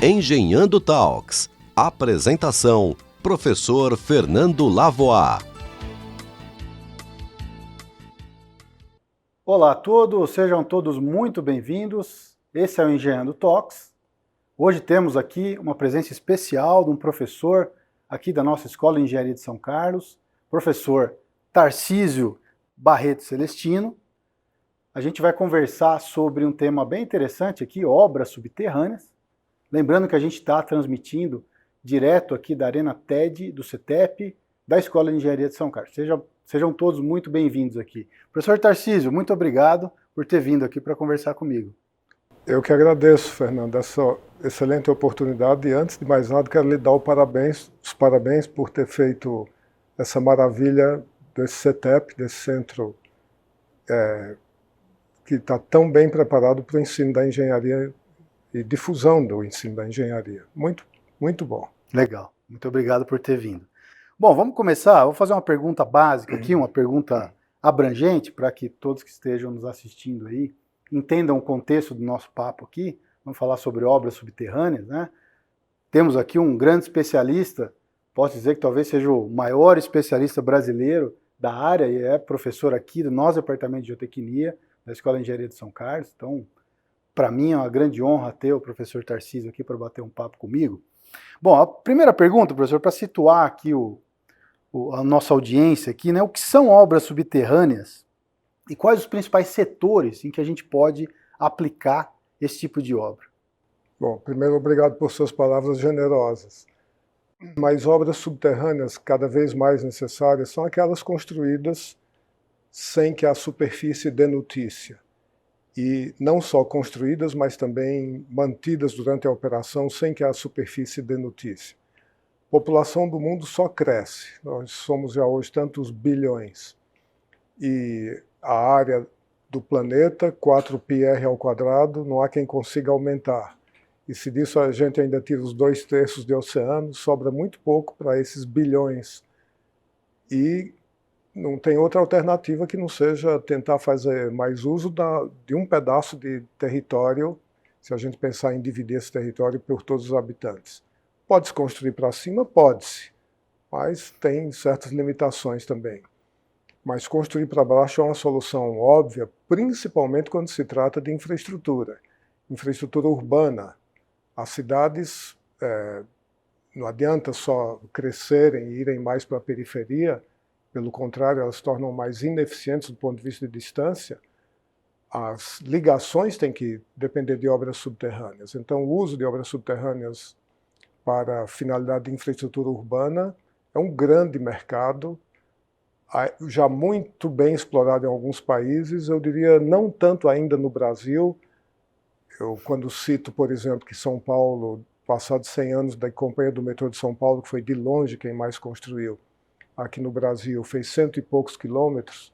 Engenhando Talks. Apresentação: Professor Fernando Lavoie. Olá a todos, sejam todos muito bem-vindos. Esse é o Engenhando Talks. Hoje temos aqui uma presença especial de um professor aqui da nossa Escola de Engenharia de São Carlos, professor Tarcísio Barreto Celestino. A gente vai conversar sobre um tema bem interessante aqui, obras subterrâneas. Lembrando que a gente está transmitindo direto aqui da Arena TED, do CETEP, da Escola de Engenharia de São Carlos. Sejam todos muito bem-vindos aqui. Professor Tarcísio, muito obrigado por ter vindo aqui para conversar comigo. Eu que agradeço, Fernando, essa excelente oportunidade. E antes de mais nada, quero lhe dar os parabéns por ter feito essa maravilha desse CETEP, desse centro que está tão bem preparado para o ensino da engenharia e difusão do ensino da engenharia. Muito, muito bom. Legal, muito obrigado por ter vindo. Bom, vamos começar. Vou fazer uma pergunta básica aqui, uma pergunta abrangente, para que todos que estejam nos assistindo aí entendam o contexto do nosso papo aqui. Vamos falar sobre obras subterrâneas, né? Temos aqui um grande especialista, posso dizer que talvez seja o maior especialista brasileiro da área, e é professor aqui do nosso departamento de geotecnia, da Escola de Engenharia de São Carlos. Então, para mim é uma grande honra ter o professor Tarcísio aqui para bater um papo comigo. Bom, a primeira pergunta, professor, para situar aqui a nossa audiência aqui, né? O que são obras subterrâneas e quais os principais setores em que a gente pode aplicar esse tipo de obra? Bom, primeiro, obrigado por suas palavras generosas. Mas obras subterrâneas cada vez mais necessárias são aquelas construídas sem que a superfície dê notícia. E não só construídas, mas também mantidas durante a operação sem que a superfície dê notícia. A população do mundo só cresce. Nós somos já hoje tantos bilhões. E a área do planeta, 4πr ao quadrado, não há quem consiga aumentar. E se disso a gente ainda tira os 2/3 de oceano, sobra muito pouco para esses bilhões. E não tem outra alternativa que não seja tentar fazer mais uso de um pedaço de território, se a gente pensar em dividir esse território por todos os habitantes. Pode-se construir para cima? Pode-se, mas tem certas limitações também. Mas construir para baixo é uma solução óbvia, principalmente quando se trata de infraestrutura urbana. As cidades, não adianta só crescerem e irem mais para a periferia, pelo contrário, elas se tornam mais ineficientes do ponto de vista de distância. As ligações têm que depender de obras subterrâneas. Então, o uso de obras subterrâneas para finalidade de infraestrutura urbana é um grande mercado, já muito bem explorado em alguns países, eu diria não tanto ainda no Brasil. Eu, quando cito, por exemplo, que São Paulo, passados 100 anos da Companhia do Metrô de São Paulo, que foi de longe quem mais construiu, aqui no Brasil, fez 100 e poucos quilômetros,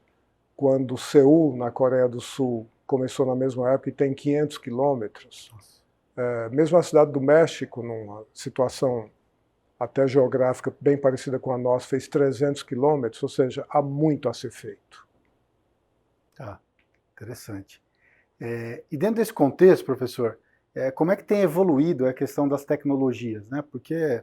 quando Seul, na Coreia do Sul, começou na mesma época e tem 500 quilômetros. Mesmo a cidade do México, numa situação até geográfica bem parecida com a nossa, fez 300 quilômetros, ou seja, há muito a ser feito. Interessante. E dentro desse contexto, professor, como é que tem evoluído a questão das tecnologias, né? Porque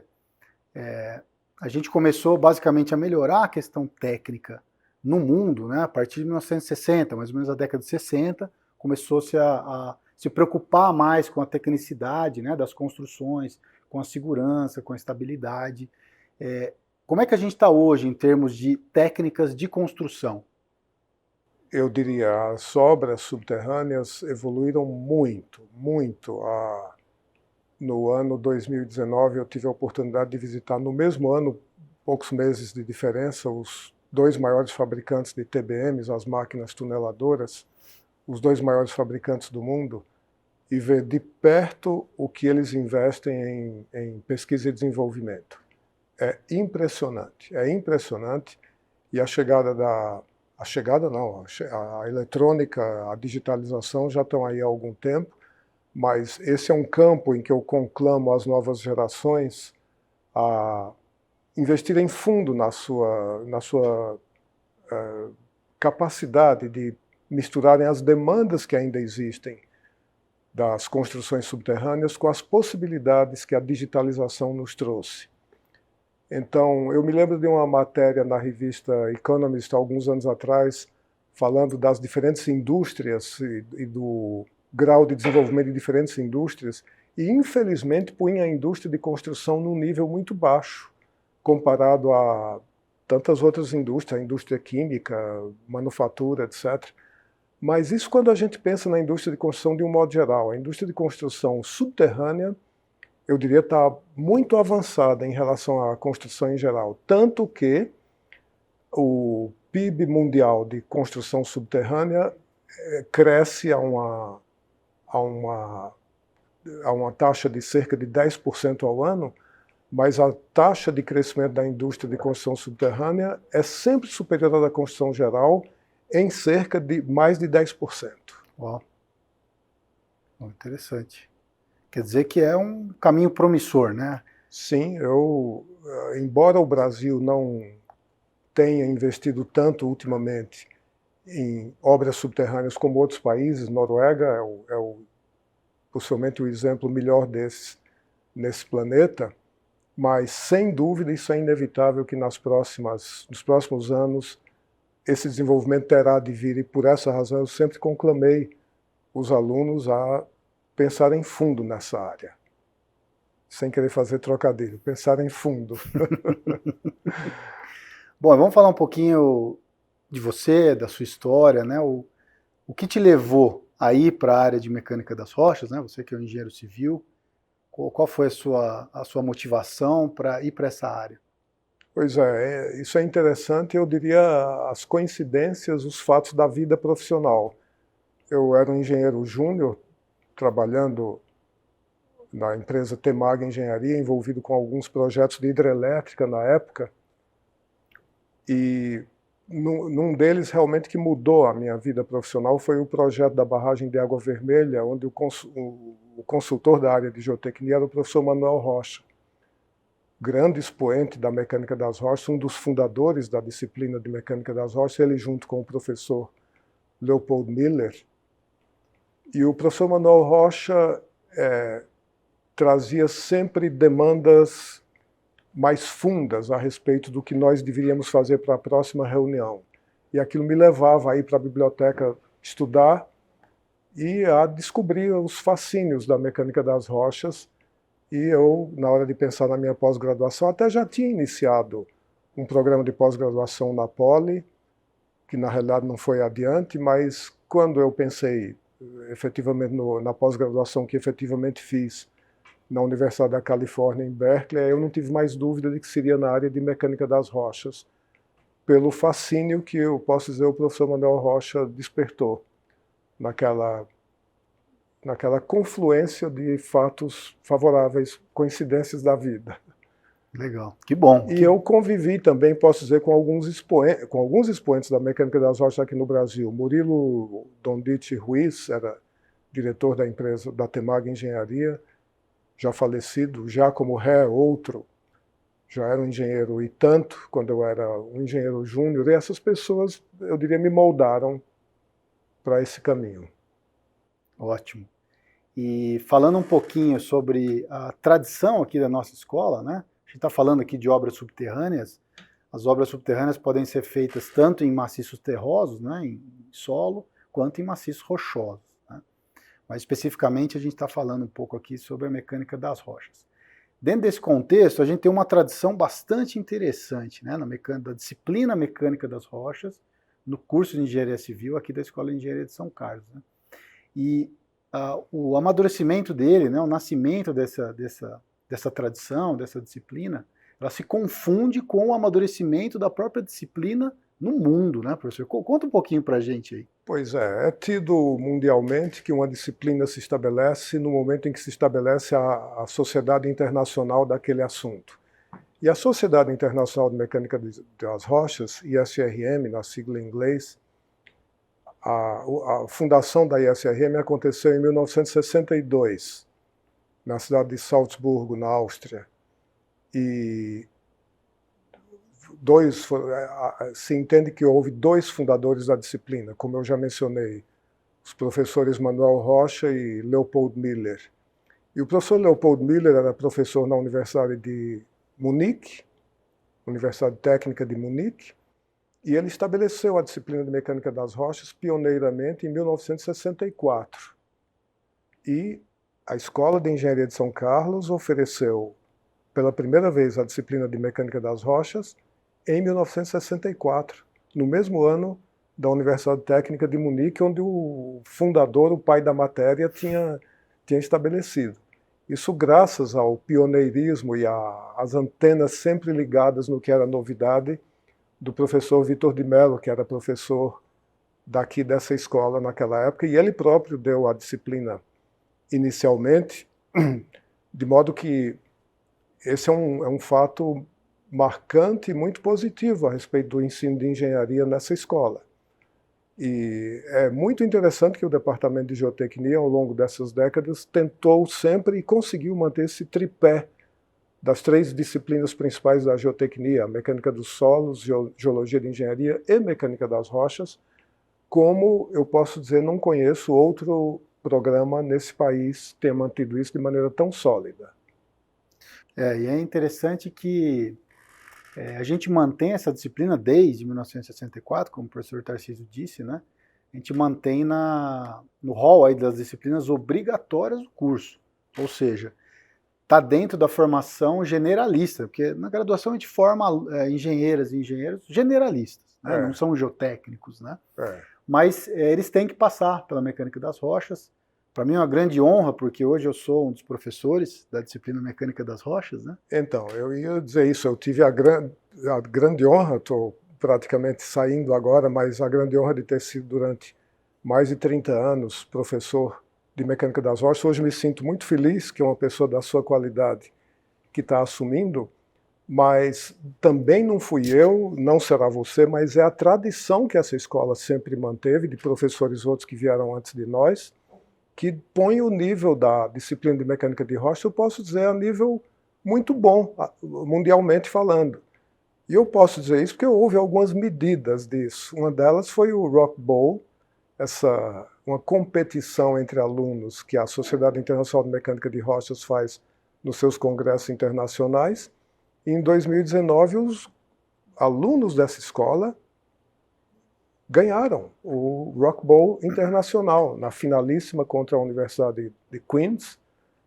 a gente começou basicamente a melhorar a questão técnica no mundo, né? A partir de 1960, mais ou menos a década de 60, começou-se a se preocupar mais com a tecnicidade, né, das construções, com a segurança, com a estabilidade. Como é que a gente está hoje em termos de técnicas de construção? Eu diria, as obras subterrâneas evoluíram muito, muito. No ano 2019, eu tive a oportunidade de visitar, no mesmo ano, poucos meses de diferença, os 2 maiores fabricantes de TBMs, as máquinas tuneladoras, os 2 maiores fabricantes do mundo, e ver de perto o que eles investem em pesquisa e desenvolvimento. É impressionante, e a eletrônica, a digitalização já estão aí há algum tempo, mas esse é um campo em que eu conclamo as novas gerações a investirem fundo na sua capacidade de misturarem as demandas que ainda existem das construções subterrâneas com as possibilidades que a digitalização nos trouxe. Então, eu me lembro de uma matéria na revista Economist, alguns anos atrás, falando das diferentes indústrias e do grau de desenvolvimento de diferentes indústrias, e infelizmente punha a indústria de construção num nível muito baixo, comparado a tantas outras indústrias, a indústria química, manufatura, etc. Mas isso quando a gente pensa na indústria de construção de um modo geral. A indústria de construção subterrânea, eu diria, está muito avançada em relação à construção em geral. Tanto que o PIB mundial de construção subterrânea cresce a uma taxa de cerca de 10% ao ano, mas a taxa de crescimento da indústria de construção subterrânea é sempre superior à da construção geral, em cerca de mais de 10%. Uau. Interessante. Quer dizer que é um caminho promissor, né? Sim, embora o Brasil não tenha investido tanto ultimamente em obras subterrâneas como outros países, Noruega possivelmente o exemplo melhor nesse planeta, mas sem dúvida isso é inevitável que nos próximos anos esse desenvolvimento terá de vir, e por essa razão eu sempre conclamei os alunos a pensarem fundo nessa área. Sem querer fazer trocadilho, pensarem fundo. Bom, vamos falar um pouquinho de você, da sua história, né? O que te levou a ir para a área de mecânica das rochas, né? Você que é um engenheiro civil, qual foi a sua motivação para ir para essa área? Pois é, isso é interessante, eu diria as coincidências, os fatos da vida profissional. Eu era um engenheiro júnior, trabalhando na empresa Temag Engenharia, envolvido com alguns projetos de hidrelétrica na época, e num deles realmente que mudou a minha vida profissional foi o projeto da barragem de Água Vermelha, onde o consultor da área de geotecnia era o professor Manuel Rocha, grande expoente da mecânica das rochas, um dos fundadores da disciplina de mecânica das rochas, ele junto com o professor Leopold Miller. E o professor Manuel Rocha trazia sempre demandas mais fundas a respeito do que nós deveríamos fazer para a próxima reunião. E aquilo me levava a ir para a biblioteca estudar e a descobrir os fascínios da mecânica das rochas. E eu, na hora de pensar na minha pós-graduação, até já tinha iniciado um programa de pós-graduação na Poli, que na realidade não foi adiante, mas quando eu pensei efetivamente na pós-graduação que efetivamente fiz na Universidade da Califórnia, em Berkeley, eu não tive mais dúvida de que seria na área de mecânica das rochas, pelo fascínio que eu posso dizer o professor Manuel Rocha despertou naquela confluência de fatos favoráveis, coincidências da vida. Legal, que bom. E eu convivi também, posso dizer, com alguns expoentes da mecânica das rochas aqui no Brasil. Murilo Donditi Ruiz era diretor da empresa da Temag Engenharia, já falecido, Giacomo Ré, outro, já era um engenheiro e tanto, quando eu era um engenheiro júnior, e essas pessoas, eu diria, me moldaram para esse caminho. Ótimo. E falando um pouquinho sobre a tradição aqui da nossa escola, né? A gente está falando aqui de obras subterrâneas. As obras subterrâneas podem ser feitas tanto em maciços terrosos, né, em solo, quanto em maciços rochosos, né? Mas especificamente a gente está falando um pouco aqui sobre a mecânica das rochas. Dentro desse contexto, a gente tem uma tradição bastante interessante, né, da disciplina mecânica das rochas, no curso de Engenharia Civil aqui da Escola de Engenharia de São Carlos, né? E o amadurecimento dele, né, o nascimento dessa tradição, dessa disciplina, ela se confunde com o amadurecimento da própria disciplina no mundo, né, professor? Conta um pouquinho para a gente aí. Pois é tido mundialmente que uma disciplina se estabelece no momento em que se estabelece a Sociedade Internacional daquele assunto. E a Sociedade Internacional de Mecânica das Rochas, ISRM, na sigla em inglês, a fundação da ISRM aconteceu em 1962, na cidade de Salzburgo, na Áustria. E se entende que houve dois fundadores da disciplina, como eu já mencionei, o os professores Manuel Rocha e Leopold Miller. E o professor Leopold Miller era professor na Universidade de Munique, Universidade Técnica de Munique, e ele estabeleceu a disciplina de mecânica das rochas pioneiramente em 1964. E a Escola de Engenharia de São Carlos ofereceu pela primeira vez a disciplina de mecânica das rochas em 1964, no mesmo ano da Universidade Técnica de Munique, onde o fundador, o pai da matéria, tinha estabelecido. Isso graças ao pioneirismo e às antenas sempre ligadas no que era novidade do professor Vitor de Mello, que era professor daqui dessa escola naquela época, e ele próprio deu a disciplina inicialmente, de modo que esse é um fato marcante e muito positivo a respeito do ensino de engenharia nessa escola. E é muito interessante que o Departamento de Geotecnia, ao longo dessas décadas, tentou sempre e conseguiu manter esse tripé das 3 disciplinas principais da geotecnia, a mecânica dos solos, geologia de engenharia e mecânica das rochas, como eu posso dizer, não conheço outro programa nesse país que tenha mantido isso de maneira tão sólida. E é interessante que a gente mantém essa disciplina desde 1964, como o professor Tarcísio disse, né? A gente mantém no rol aí das disciplinas obrigatórias do curso, ou seja, está dentro da formação generalista, porque na graduação a gente forma engenheiras e engenheiros generalistas, né? Não são geotécnicos, né? Mas eles têm que passar pela mecânica das rochas. Para mim é uma grande honra, porque hoje eu sou um dos professores da disciplina mecânica das rochas, né? Então, eu ia dizer isso, eu tive a grande honra, estou praticamente saindo agora, mas a grande honra de ter sido durante mais de 30 anos professor de mecânica das rochas. Hoje me sinto muito feliz que uma pessoa da sua qualidade que está assumindo, mas também não fui eu, não será você, mas é a tradição que essa escola sempre manteve, de professores outros que vieram antes de nós, que põe o nível da disciplina de mecânica de rocha, eu posso dizer, a nível muito bom, mundialmente falando. E eu posso dizer isso porque houve algumas medidas disso. Uma delas foi o Rock Bowl, uma competição entre alunos que a Sociedade Internacional de Mecânica de Rochas faz nos seus congressos internacionais. E em 2019, os alunos dessa escola ganharam o Rock Bowl Internacional, na finalíssima contra a Universidade de Queens,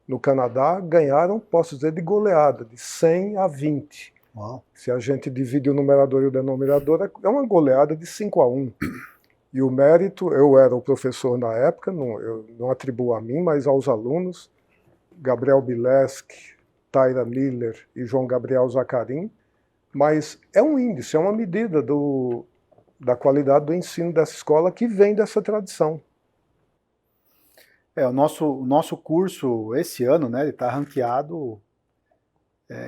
no Canadá, ganharam, posso dizer, de goleada, de 100-20. Uau. Se a gente divide o numerador e o denominador, é uma goleada de 5-1. E o mérito, eu era o professor na época, eu não atribuo a mim, mas aos alunos, Gabriel Bileski, Taira Miller e João Gabriel Zacarim, mas é um índice, é uma medida da qualidade do ensino dessa escola que vem dessa tradição. O nosso curso, esse ano, né, ele está ranqueado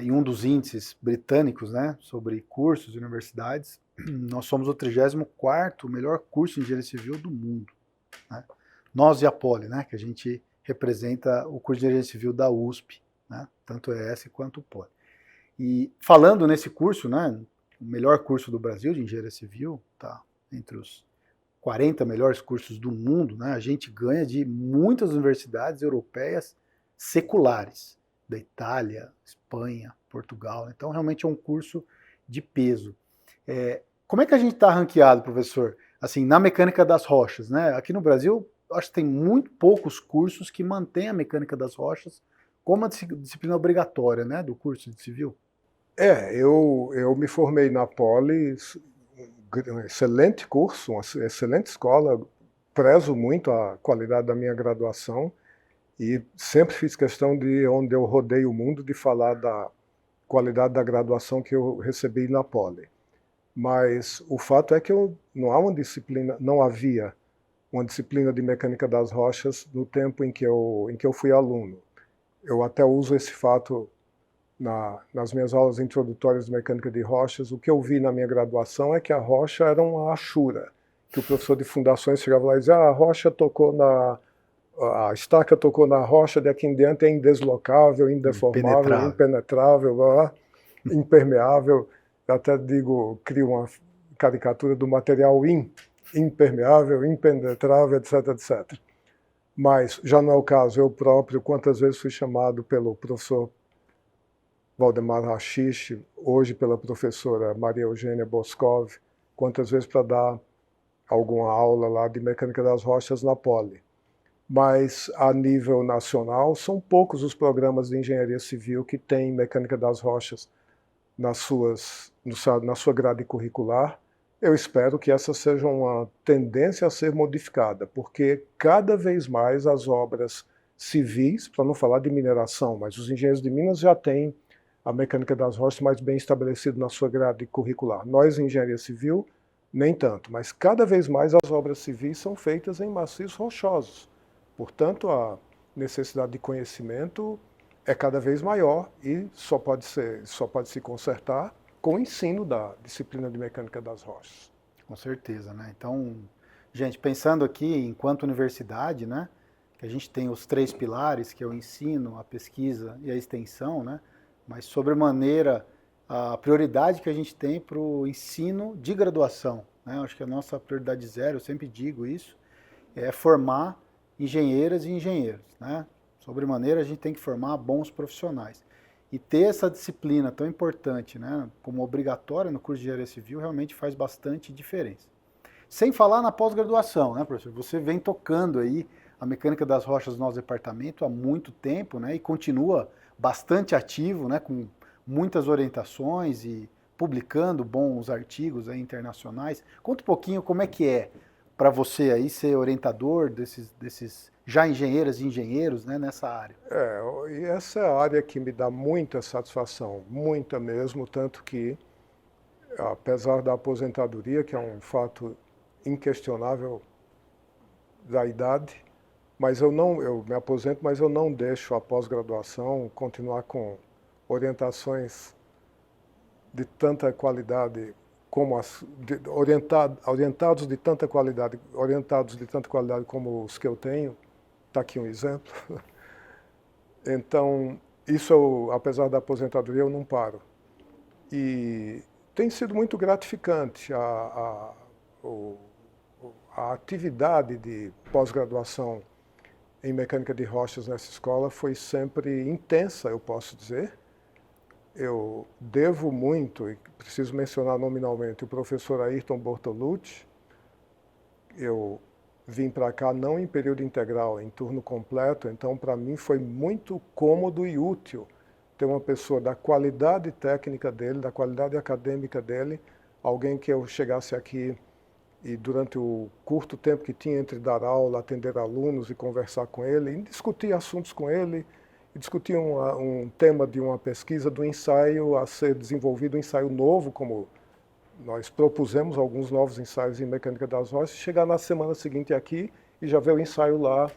em um dos índices britânicos, né, sobre cursos e universidades. Nós somos o 34º melhor curso de engenharia civil do mundo, né? Nós e a Poli, né, que a gente representa o curso de engenharia civil da USP, né, tanto ES quanto o Poli. E falando nesse curso, né, o melhor curso do Brasil de engenharia civil, tá entre os 40 melhores cursos do mundo, né, a gente ganha de muitas universidades europeias seculares, da Itália, Espanha, Portugal. Então, realmente é um curso de peso. Como é que a gente está ranqueado, professor? Assim, na mecânica das rochas, né? Aqui no Brasil, acho que tem muito poucos cursos que mantêm a mecânica das rochas como a disciplina obrigatória, né, do curso de civil. Eu me formei na Poli, um excelente curso, uma excelente escola, prezo muito a qualidade da minha graduação e sempre fiz questão de, onde eu rodei o mundo, de falar da qualidade da graduação que eu recebi na Poli. Mas o fato é que não havia uma disciplina de mecânica das rochas no tempo em que eu fui aluno. Eu até uso esse fato nas minhas aulas introdutórias de mecânica de rochas. O que eu vi na minha graduação é que a rocha era uma achura, que o professor de fundações chegava lá e dizia: a estaca tocou na rocha, daqui em diante é indeslocável, indeformável, impenetrável, impermeável. Eu até crio uma caricatura do material in, impermeável, impenetrável, etc, etc. Mas já não é o caso. Eu próprio, quantas vezes fui chamado pelo professor Valdemar Rachiche, hoje pela professora Maria Eugênia Boscov, quantas vezes para dar alguma aula lá de mecânica das rochas na Poli. Mas a nível nacional, são poucos os programas de engenharia civil que têm mecânica das rochas na sua grade curricular. Eu espero que essa seja uma tendência a ser modificada, porque cada vez mais as obras civis, para não falar de mineração, mas os engenheiros de Minas já têm a mecânica das rochas mais bem estabelecida na sua grade curricular. Nós, em engenharia civil, nem tanto, mas cada vez mais as obras civis são feitas em maciços rochosos. Portanto, a necessidade de conhecimento é cada vez maior e só pode se consertar com o ensino da disciplina de mecânica das rochas. Com certeza, né? Então, gente, pensando aqui enquanto universidade, né, que a gente tem os 3 pilares, que é o ensino, a pesquisa e a extensão, né, mas sobremaneira a prioridade que a gente tem para o ensino de graduação, né? Acho que a nossa prioridade zero, eu sempre digo isso, é formar engenheiras e engenheiros, né? Sobremaneira a gente tem que formar bons profissionais. E ter essa disciplina tão importante, né, como obrigatória no curso de engenharia civil, realmente faz bastante diferença. Sem falar na pós-graduação, né, professor? Você vem tocando aí a mecânica das rochas do nosso departamento há muito tempo, né, e continua bastante ativo, né, com muitas orientações e publicando bons artigos aí internacionais. Conta um pouquinho como é que é para você aí ser orientador desses já engenheiras e engenheiros, né, nessa área. E essa é a área que me dá muita satisfação, muita mesmo, tanto que, apesar da aposentadoria, que é um fato inquestionável da idade, mas eu me aposento, mas eu não deixo a pós-graduação continuar com orientações de tanta qualidade como orientados de tanta qualidade como os que eu tenho. Está aqui um exemplo. Então, isso, apesar da aposentadoria, eu não paro. E tem sido muito gratificante a atividade de pós-graduação em mecânica de rochas nessa escola foi sempre intensa, eu posso dizer. Eu devo muito, e preciso mencionar nominalmente, o professor Ayrton Bortolucci. Eu vim para cá não em período integral, em turno completo, então para mim foi muito cômodo e útil ter uma pessoa da qualidade técnica dele, da qualidade acadêmica dele, alguém que eu chegasse aqui e durante o curto tempo que tinha entre dar aula, atender alunos e conversar com ele, e discutir assuntos com ele, e discutir um tema de uma pesquisa, do ensaio a ser desenvolvido, um ensaio novo, como nós propusemos alguns novos ensaios em mecânica das rochas, chegar na semana seguinte aqui e já ver o ensaio lá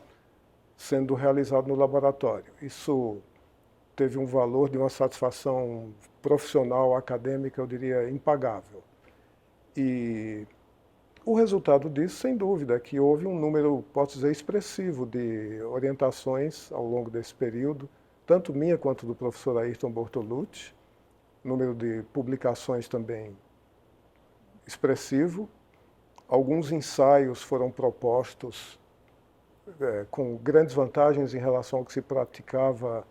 sendo realizado no laboratório. Isso teve um valor de uma satisfação profissional, acadêmica, eu diria, impagável. E o resultado disso, sem dúvida, é que houve um número, posso dizer, expressivo de orientações ao longo desse período, tanto minha quanto do professor Ayrton Bortolucci, número de publicações também expressivo. Alguns ensaios foram propostos com grandes vantagens em relação ao que se praticava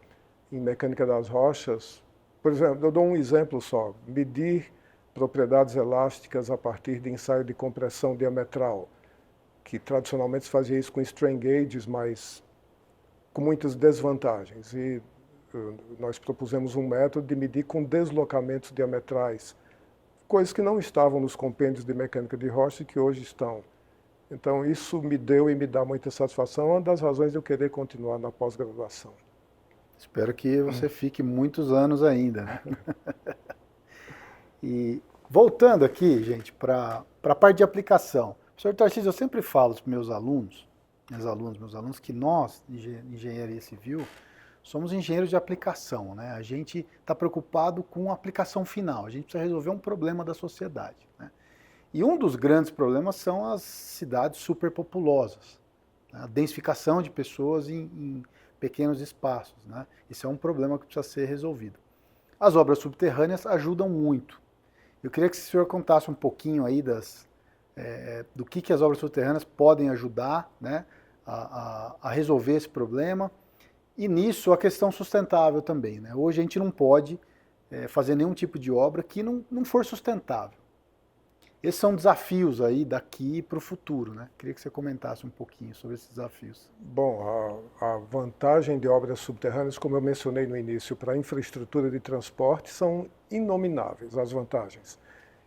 em mecânica das rochas. Por exemplo, eu dou um exemplo só: medir propriedades elásticas a partir de ensaio de compressão diametral, que tradicionalmente se fazia isso com strain gauges, mas com muitas desvantagens. E nós propusemos um método de medir com deslocamentos diametrais, coisas que não estavam nos compêndios de mecânica de rocha e que hoje estão. Então, isso me deu e me dá muita satisfação, é uma das razões de eu querer continuar na pós-graduação. Espero que você fique muitos anos ainda, né? E voltando aqui, gente, para a parte de aplicação. Professor Tarcísio, eu sempre falo para meus alunos, que nós, engenharia civil, somos engenheiros de aplicação, né? A gente está preocupado com a aplicação final, a gente precisa resolver um problema da sociedade, né? E um dos grandes problemas são as cidades superpopulosas, né? A densificação de pessoas em pequenos espaços, né? Esse é um problema que precisa ser resolvido. As obras subterrâneas ajudam muito. Eu queria que o senhor contasse um pouquinho aí do que as obras subterrâneas podem ajudar, né, a resolver esse problema. E nisso a questão sustentável também, né? Hoje a gente não pode fazer nenhum tipo de obra que não for sustentável. Esses são desafios aí daqui para o futuro, né? Queria que você comentasse um pouquinho sobre esses desafios. Bom, a vantagem de obras subterrâneas, como eu mencionei no início, para a infraestrutura de transporte, são inomináveis as vantagens.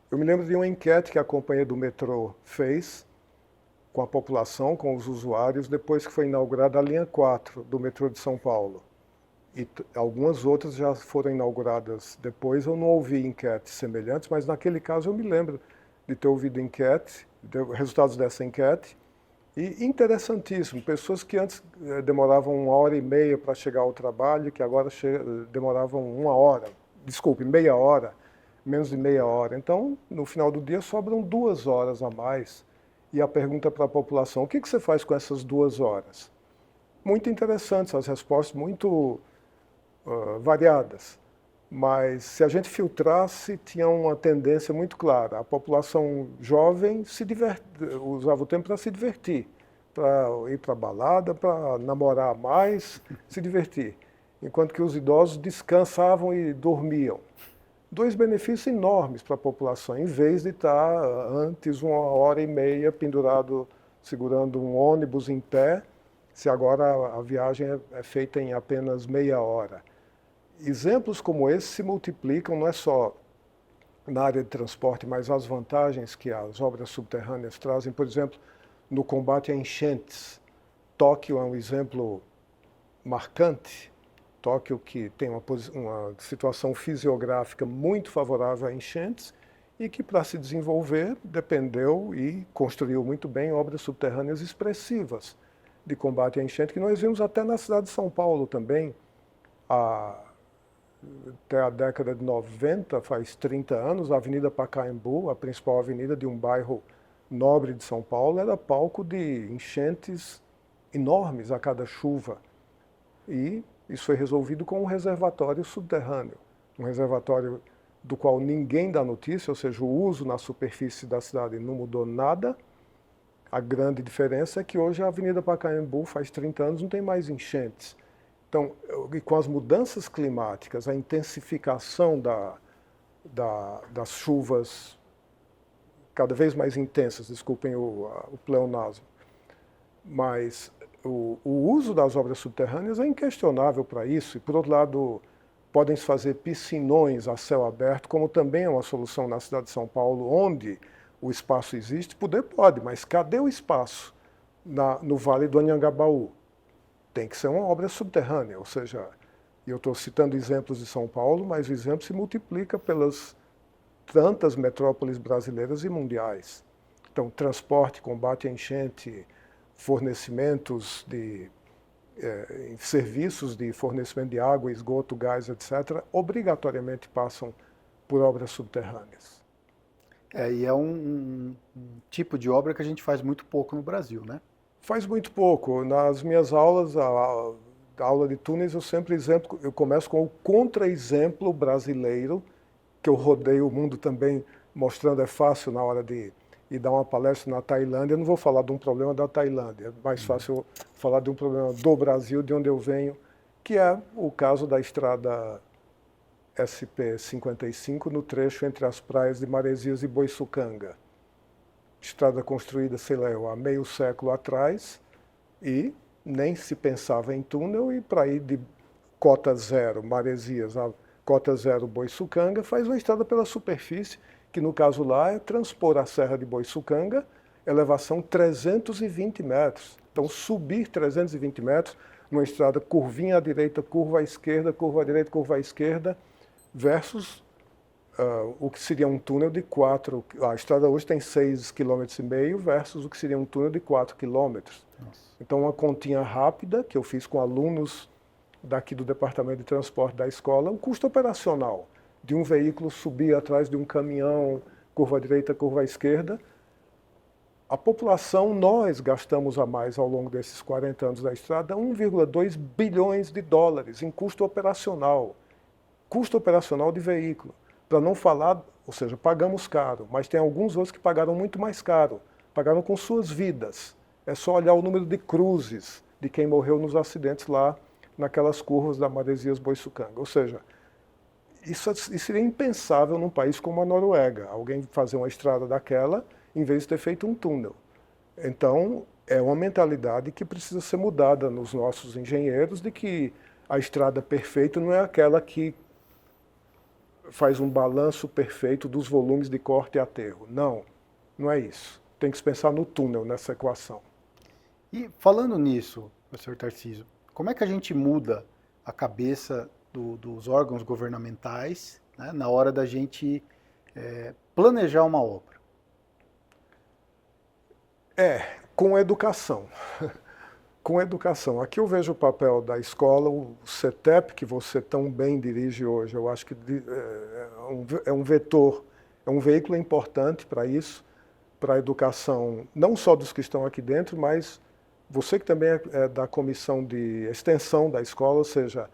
Eu me lembro de uma enquete que a companhia do metrô fez com a população, com os usuários, depois que foi inaugurada a linha 4 do metrô de São Paulo. E algumas outras já foram inauguradas depois. Eu não ouvi enquetes semelhantes, mas naquele caso eu me lembro de ter ouvido resultados dessa enquete. E interessantíssimo, pessoas que antes demoravam 1h30 para chegar ao trabalho, que agora demoravam meia hora, menos de meia hora. Então, no final do dia, sobram 2 horas a mais. E a pergunta para a população, o que você faz com essas 2 horas? Muito interessantes, as respostas muito variadas. Mas se a gente filtrasse, tinha uma tendência muito clara. A população jovem usava o tempo para se divertir, para ir para a balada, para namorar mais, se divertir. Enquanto que os idosos descansavam e dormiam. 2 benefícios enormes para a população, em vez de estar antes 1h30 pendurado, segurando um ônibus em pé, se agora a viagem é feita em apenas meia hora. Exemplos como esse se multiplicam, não é só na área de transporte, mas as vantagens que as obras subterrâneas trazem, por exemplo, no combate a enchentes. Tóquio é um exemplo marcante. Tóquio, que tem uma situação fisiográfica muito favorável a enchentes e que, para se desenvolver, dependeu e construiu muito bem obras subterrâneas expressivas de combate a enchente, que nós vimos até na cidade de São Paulo também. Até a década de 90, faz 30 anos, a Avenida Pacaembu, a principal avenida de um bairro nobre de São Paulo, era palco de enchentes enormes a cada chuva. E isso foi resolvido com um reservatório subterrâneo, um reservatório do qual ninguém dá notícia, ou seja, o uso na superfície da cidade não mudou nada. A grande diferença é que hoje a Avenida Pacaembu, faz 30 anos, não tem mais enchentes. Então, e com as mudanças climáticas, a intensificação das chuvas cada vez mais intensas, desculpem o pleonasmo, mas o uso das obras subterrâneas é inquestionável para isso. E, por outro lado, podem se fazer piscinões a céu aberto, como também é uma solução na cidade de São Paulo, onde o espaço existe. Pode, mas cadê o espaço no Vale do Anhangabaú? Tem que ser uma obra subterrânea, ou seja, eu estou citando exemplos de São Paulo, mas o exemplo se multiplica pelas tantas metrópoles brasileiras e mundiais. Então, transporte, combate à enchente, fornecimentos de serviços de fornecimento de água, esgoto, gás, etc., obrigatoriamente passam por obras subterrâneas. E é um tipo de obra que a gente faz muito pouco no Brasil, né? Faz muito pouco. Nas minhas aulas, a aula de túneis, eu começo com o contra-exemplo brasileiro, que eu rodeio o mundo também mostrando, é fácil na hora de ir dar uma palestra na Tailândia. Eu não vou falar de um problema da Tailândia, é mais fácil eu falar de um problema do Brasil, de onde eu venho, que é o caso da estrada SP-55, no trecho entre as praias de Maresias e Boiçucanga. Estrada construída, sei lá, há meio século atrás, e nem se pensava em túnel, e para ir de cota zero Maresias a cota zero Boiçucanga, faz uma estrada pela superfície, que no caso lá é transpor a Serra de Boiçucanga, elevação 320 metros. Então subir 320 metros numa estrada curvinha à direita, curva à esquerda, curva à direita, curva à esquerda, versus o que seria um túnel de 4, a estrada hoje tem 6,5 km versus o que seria um túnel de 4 km. Então uma continha rápida que eu fiz com alunos daqui do departamento de transporte da escola, o custo operacional de um veículo subir atrás de um caminhão, curva à direita, curva à esquerda. A população, nós gastamos a mais ao longo desses 40 anos da estrada 1,2 bilhões de dólares em custo operacional de veículo. Para não falar ou seja, pagamos caro, mas tem alguns outros que pagaram muito mais caro, pagaram com suas vidas. É só olhar o número de cruzes de quem morreu nos acidentes lá, naquelas curvas da Maresias Boiçucanga. Ou seja, isso seria impensável num país como a Noruega, alguém fazer uma estrada daquela em vez de ter feito um túnel. Então, é uma mentalidade que precisa ser mudada nos nossos engenheiros, de que a estrada perfeita não é aquela que faz um balanço perfeito dos volumes de corte e aterro. Não, não é isso. Tem que se pensar no túnel nessa equação. E falando nisso, professor Tarcísio, como é que a gente muda a cabeça dos órgãos governamentais, né, na hora da gente planejar uma obra? Com educação. Com educação. Aqui eu vejo o papel da escola, o CETEP, que você tão bem dirige hoje, eu acho que é um vetor, é um veículo importante para isso, para a educação, não só dos que estão aqui dentro, mas você que também é da comissão de extensão da escola, ou seja,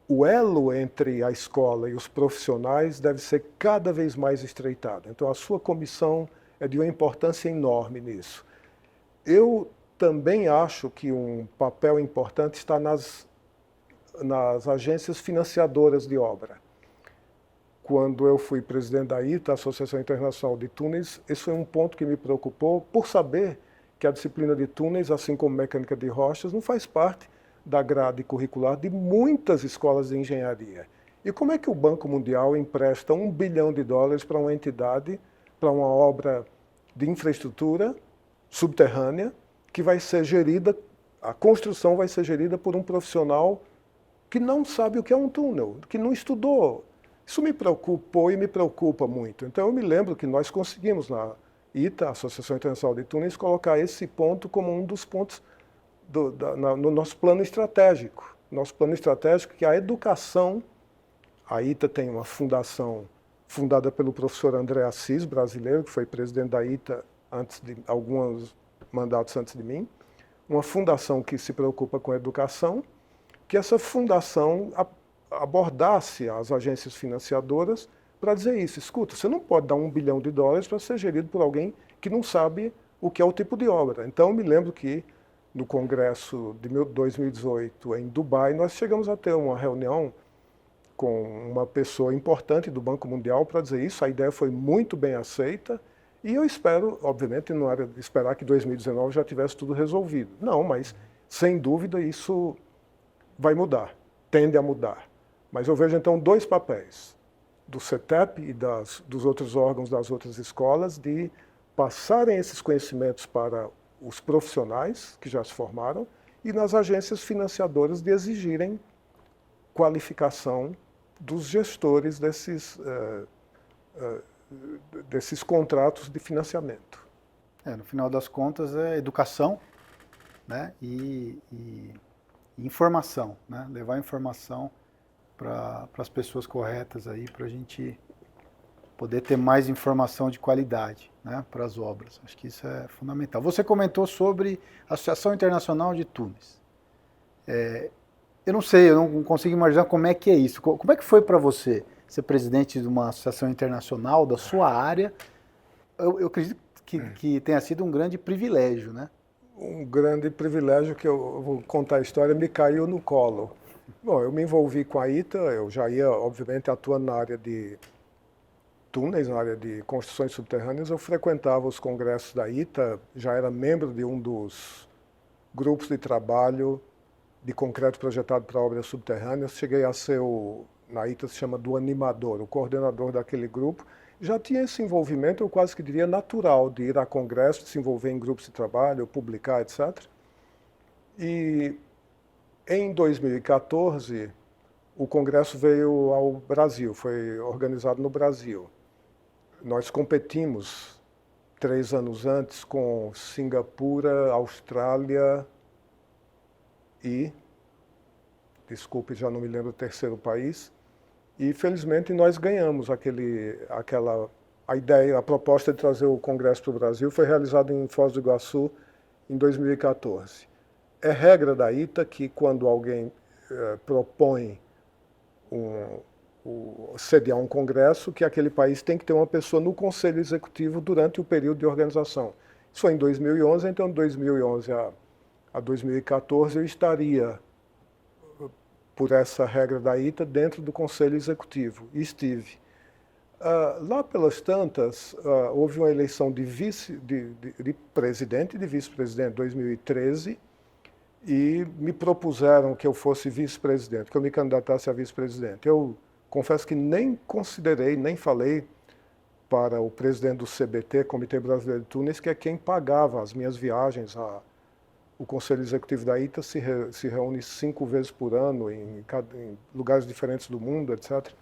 o elo entre a escola e os profissionais deve ser cada vez mais estreitado. Então a sua comissão é de uma importância enorme nisso. Eu também acho que um papel importante está nas agências financiadoras de obra. Quando eu fui presidente da ITA, Associação Internacional de Túneis, esse foi um ponto que me preocupou, por saber que a disciplina de túneis, assim como mecânica de rochas, não faz parte da grade curricular de muitas escolas de engenharia. E como é que o Banco Mundial empresta $1 bilhão para uma entidade, para uma obra de infraestrutura subterrânea, que vai ser gerida, a construção vai ser gerida por um profissional que não sabe o que é um túnel, que não estudou. Isso me preocupou e me preocupa muito. Então eu me lembro que nós conseguimos na ITA, Associação Internacional de Túneis, colocar esse ponto como um dos pontos no nosso plano estratégico. Nosso plano estratégico que a educação, a ITA tem uma fundação fundada pelo professor André Assis, brasileiro, que foi presidente da ITA antes de alguns mandatos antes de mim, uma fundação que se preocupa com a educação, que essa fundação abordasse as agências financiadoras para dizer isso. Escuta, você não pode dar $1 bilhão para ser gerido por alguém que não sabe o que é o tipo de obra. Então, eu me lembro que no Congresso de 2018, em Dubai, nós chegamos a ter uma reunião com uma pessoa importante do Banco Mundial para dizer isso. A ideia foi muito bem aceita. E eu espero, obviamente, não era de esperar que 2019 já tivesse tudo resolvido. Não, mas, sem dúvida, isso vai mudar, tende a mudar. Mas eu vejo, então, dois papéis, do CETEP e dos outros órgãos das outras escolas, de passarem esses conhecimentos para os profissionais que já se formaram e nas agências financiadoras de exigirem qualificação dos gestores desses contratos de financiamento. No final das contas, é educação, né, e informação, né, levar informação para as pessoas corretas aí, para a gente poder ter mais informação de qualidade, né, para as obras. Acho que isso é fundamental. Você comentou sobre a Associação Internacional de Túneis. Eu não sei, eu não consigo imaginar como é que é isso. Como é que foi para você ser presidente de uma associação internacional da sua área? Eu acredito que tenha sido um grande privilégio, né? Um grande privilégio que eu vou contar a história, me caiu no colo. Bom, eu me envolvi com a ITA, eu já ia, obviamente, atuando na área de túneis, na área de construções subterrâneas. Eu frequentava os congressos da ITA, já era membro de um dos grupos de trabalho de concreto projetado para obras subterrâneas. Cheguei a ser, na ITA se chama do animador, o coordenador daquele grupo. Já tinha esse envolvimento, eu quase que diria natural, de ir a congresso, de se envolver em grupos de trabalho, publicar, etc. E em 2014, o congresso veio ao Brasil, foi organizado no Brasil. Nós competimos 3 anos antes com Singapura, Austrália e, desculpe, já não me lembro o terceiro país, e felizmente nós ganhamos a ideia, a proposta de trazer o congresso para o Brasil foi realizada em Foz do Iguaçu em 2014. É regra da ITA que quando alguém propõe sediar um congresso, que aquele país tem que ter uma pessoa no conselho executivo durante o período de organização. Isso foi em 2011, então de 2011 a 2014 eu estaria, por essa regra da ITA, dentro do conselho executivo, e estive. Lá pelas tantas, houve uma eleição de presidente e de vice-presidente em 2013, e me propuseram que eu fosse vice-presidente, que eu me candidatasse a vice-presidente. Eu confesso que nem considerei, nem falei para o presidente do CBT, Comitê Brasileiro de Túneis, que é quem pagava as minhas viagens. O Conselho Executivo da ITA se reúne 5 vezes por ano em lugares diferentes do mundo, etc.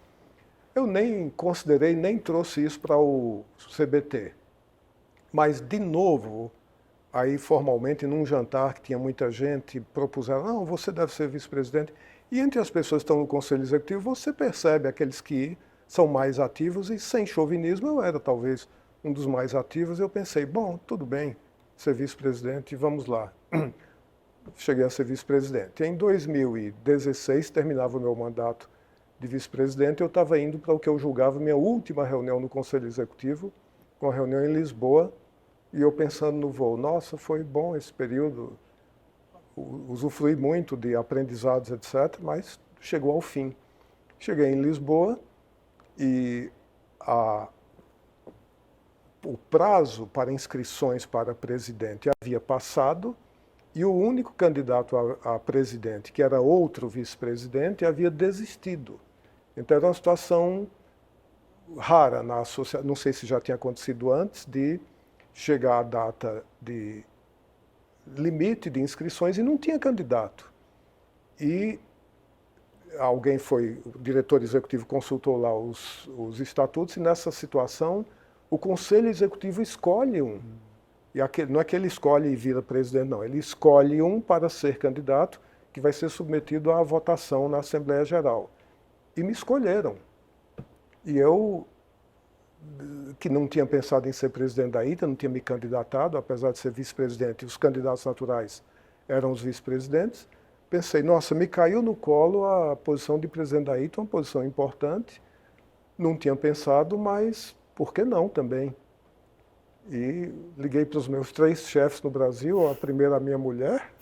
Eu nem considerei, nem trouxe isso para o CBT. Mas, de novo, aí formalmente, num jantar que tinha muita gente, propuseram, não, você deve ser vice-presidente. E entre as pessoas que estão no Conselho Executivo, você percebe aqueles que são mais ativos, e sem chauvinismo, eu era talvez um dos mais ativos. Eu pensei, bom, tudo bem, ser vice-presidente, vamos lá. Cheguei a ser vice-presidente. Em 2016, terminava o meu mandato de vice-presidente, eu estava indo para o que eu julgava minha última reunião no Conselho Executivo, uma reunião em Lisboa, e eu pensando no voo, nossa, foi bom esse período, usufruí muito de aprendizados, etc., mas chegou ao fim. Cheguei em Lisboa e o prazo para inscrições para presidente havia passado, e o único candidato a presidente, que era outro vice-presidente, havia desistido. Então era uma situação rara na associação, não sei se já tinha acontecido antes, de chegar à data de limite de inscrições e não tinha candidato. E o diretor executivo consultou lá os estatutos, e nessa situação o Conselho Executivo escolhe um. E não é que ele escolhe e vira presidente, não. Ele escolhe um para ser candidato, que vai ser submetido à votação na Assembleia Geral. E me escolheram. E eu, que não tinha pensado em ser presidente da ITA, não tinha me candidatado, apesar de ser vice-presidente, e os candidatos naturais eram os vice-presidentes, pensei, nossa, me caiu no colo a posição de presidente da ITA, uma posição importante. Não tinha pensado, mas por que não também? E liguei para os meus 3 chefes no Brasil, a primeira a minha mulher,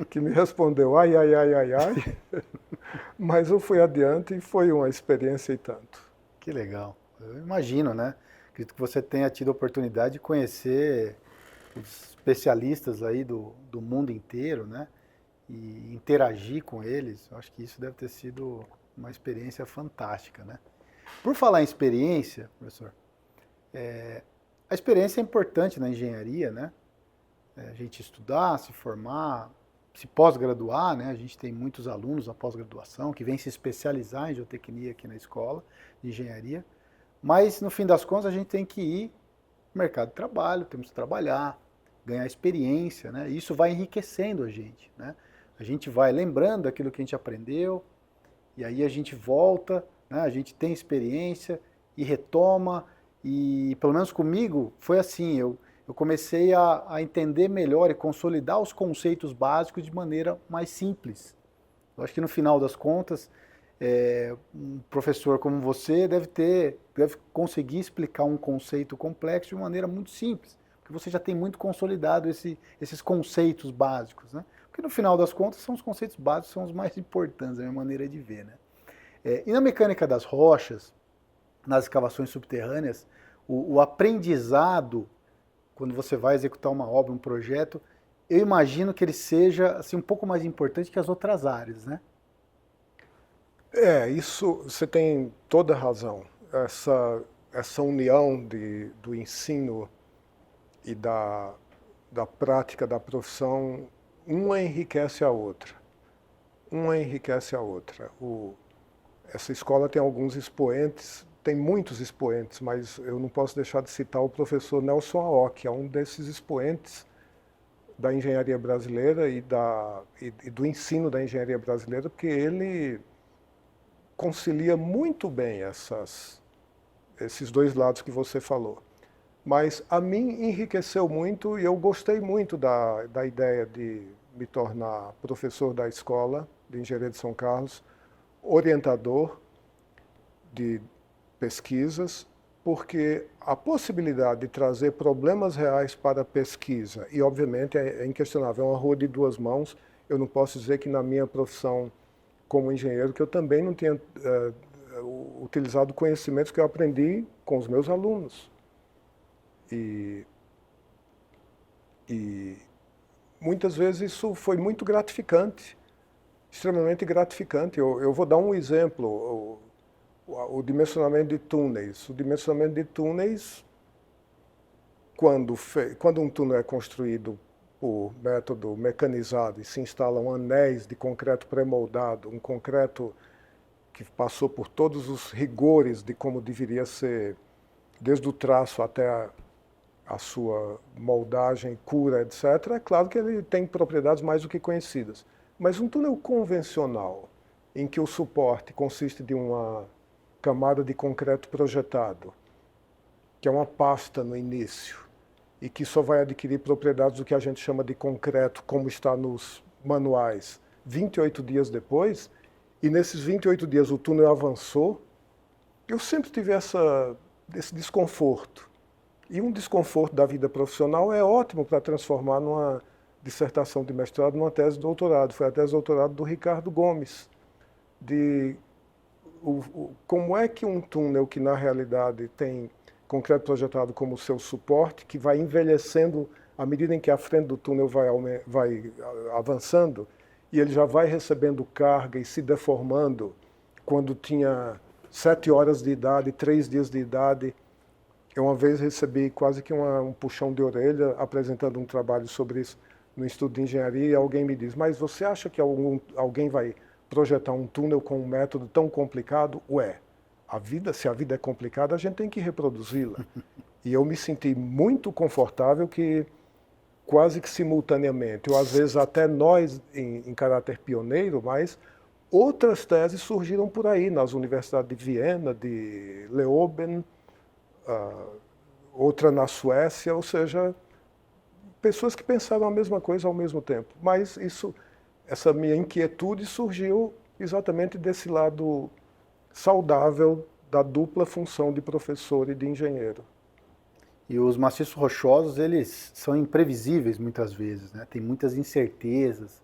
que me respondeu, ai, ai, ai, ai, ai. Mas eu fui adiante e foi uma experiência e tanto. Que legal. Eu imagino, né? Acredito que você tenha tido a oportunidade de conhecer os especialistas aí do mundo inteiro, né? E interagir com eles. Eu acho que isso deve ter sido uma experiência fantástica, né? Por falar em experiência, professor, a experiência é importante na engenharia, né? A gente estudar, se formar, se pós-graduar, né? A gente tem muitos alunos na pós-graduação que vêm se especializar em geotecnia aqui na escola de engenharia, mas no fim das contas a gente tem que ir no mercado de trabalho, temos que trabalhar, ganhar experiência, né? E isso vai enriquecendo a gente, né? A gente vai lembrando aquilo que a gente aprendeu, e aí a gente volta, né? A gente tem experiência e retoma. E pelo menos comigo foi assim, eu comecei a entender melhor e consolidar os conceitos básicos de maneira mais simples. Eu acho que no final das contas, um professor como você deve conseguir explicar um conceito complexo de maneira muito simples, porque você já tem muito consolidado esses conceitos básicos, né? Porque no final das contas são os conceitos básicos que são os mais importantes, a minha maneira de ver, né? E na mecânica das rochas, nas escavações subterrâneas, o aprendizado, quando você vai executar uma obra, um projeto, eu imagino que ele seja assim, um pouco mais importante que as outras áreas, né? Isso você tem toda a razão. Essa união do ensino e da prática da profissão, uma enriquece a outra. Uma enriquece a outra. Essa escola tem alguns expoentes, tem muitos expoentes, mas eu não posso deixar de citar o professor Nelson Aoki, é um desses expoentes da engenharia brasileira e do ensino da engenharia brasileira, porque ele concilia muito bem esses dois lados que você falou. Mas a mim enriqueceu muito e eu gostei muito da ideia de me tornar professor da escola de engenharia de São Carlos, orientador, de pesquisas, porque a possibilidade de trazer problemas reais para a pesquisa, e obviamente é inquestionável, é uma rua de duas mãos, eu não posso dizer que na minha profissão como engenheiro, que eu também não tinha utilizado conhecimentos que eu aprendi com os meus alunos. E muitas vezes isso foi muito gratificante, extremamente gratificante. Eu vou dar um exemplo, o dimensionamento de túneis. O dimensionamento de túneis, quando um túnel é construído por método mecanizado e se instalam anéis de concreto pré-moldado, um concreto que passou por todos os rigores de como deveria ser, desde o traço até a sua moldagem, cura, etc., é claro que ele tem propriedades mais do que conhecidas. Mas um túnel convencional, em que o suporte consiste de uma camada de concreto projetado, que é uma pasta no início, e que só vai adquirir propriedades do que a gente chama de concreto, como está nos manuais, 28 dias depois, e nesses 28 dias o túnel avançou, eu sempre tive esse desconforto. E um desconforto da vida profissional é ótimo para transformar numa dissertação de mestrado, numa tese de doutorado. Foi a tese de doutorado do Ricardo Gomes, de como é que um túnel que na realidade tem concreto projetado como seu suporte, que vai envelhecendo à medida em que a frente do túnel vai avançando, e ele já vai recebendo carga e se deformando quando tinha 7 horas de idade, 3 dias de idade. Eu uma vez recebi quase que um puxão de orelha apresentando um trabalho sobre isso no Instituto de Engenharia, e alguém me diz, mas você acha que alguém vai projetar um túnel com um método tão complicado? Ué, se a vida é complicada, a gente tem que reproduzi-la. E eu me senti muito confortável que quase que simultaneamente, ou às vezes até nós em caráter pioneiro, mas outras teses surgiram por aí, nas universidades de Viena, de Leoben, outra na Suécia, ou seja, pessoas que pensaram a mesma coisa ao mesmo tempo. Mas essa minha inquietude surgiu exatamente desse lado saudável da dupla função de professor e de engenheiro. E os maciços rochosos, eles são imprevisíveis muitas vezes, né? Tem muitas incertezas,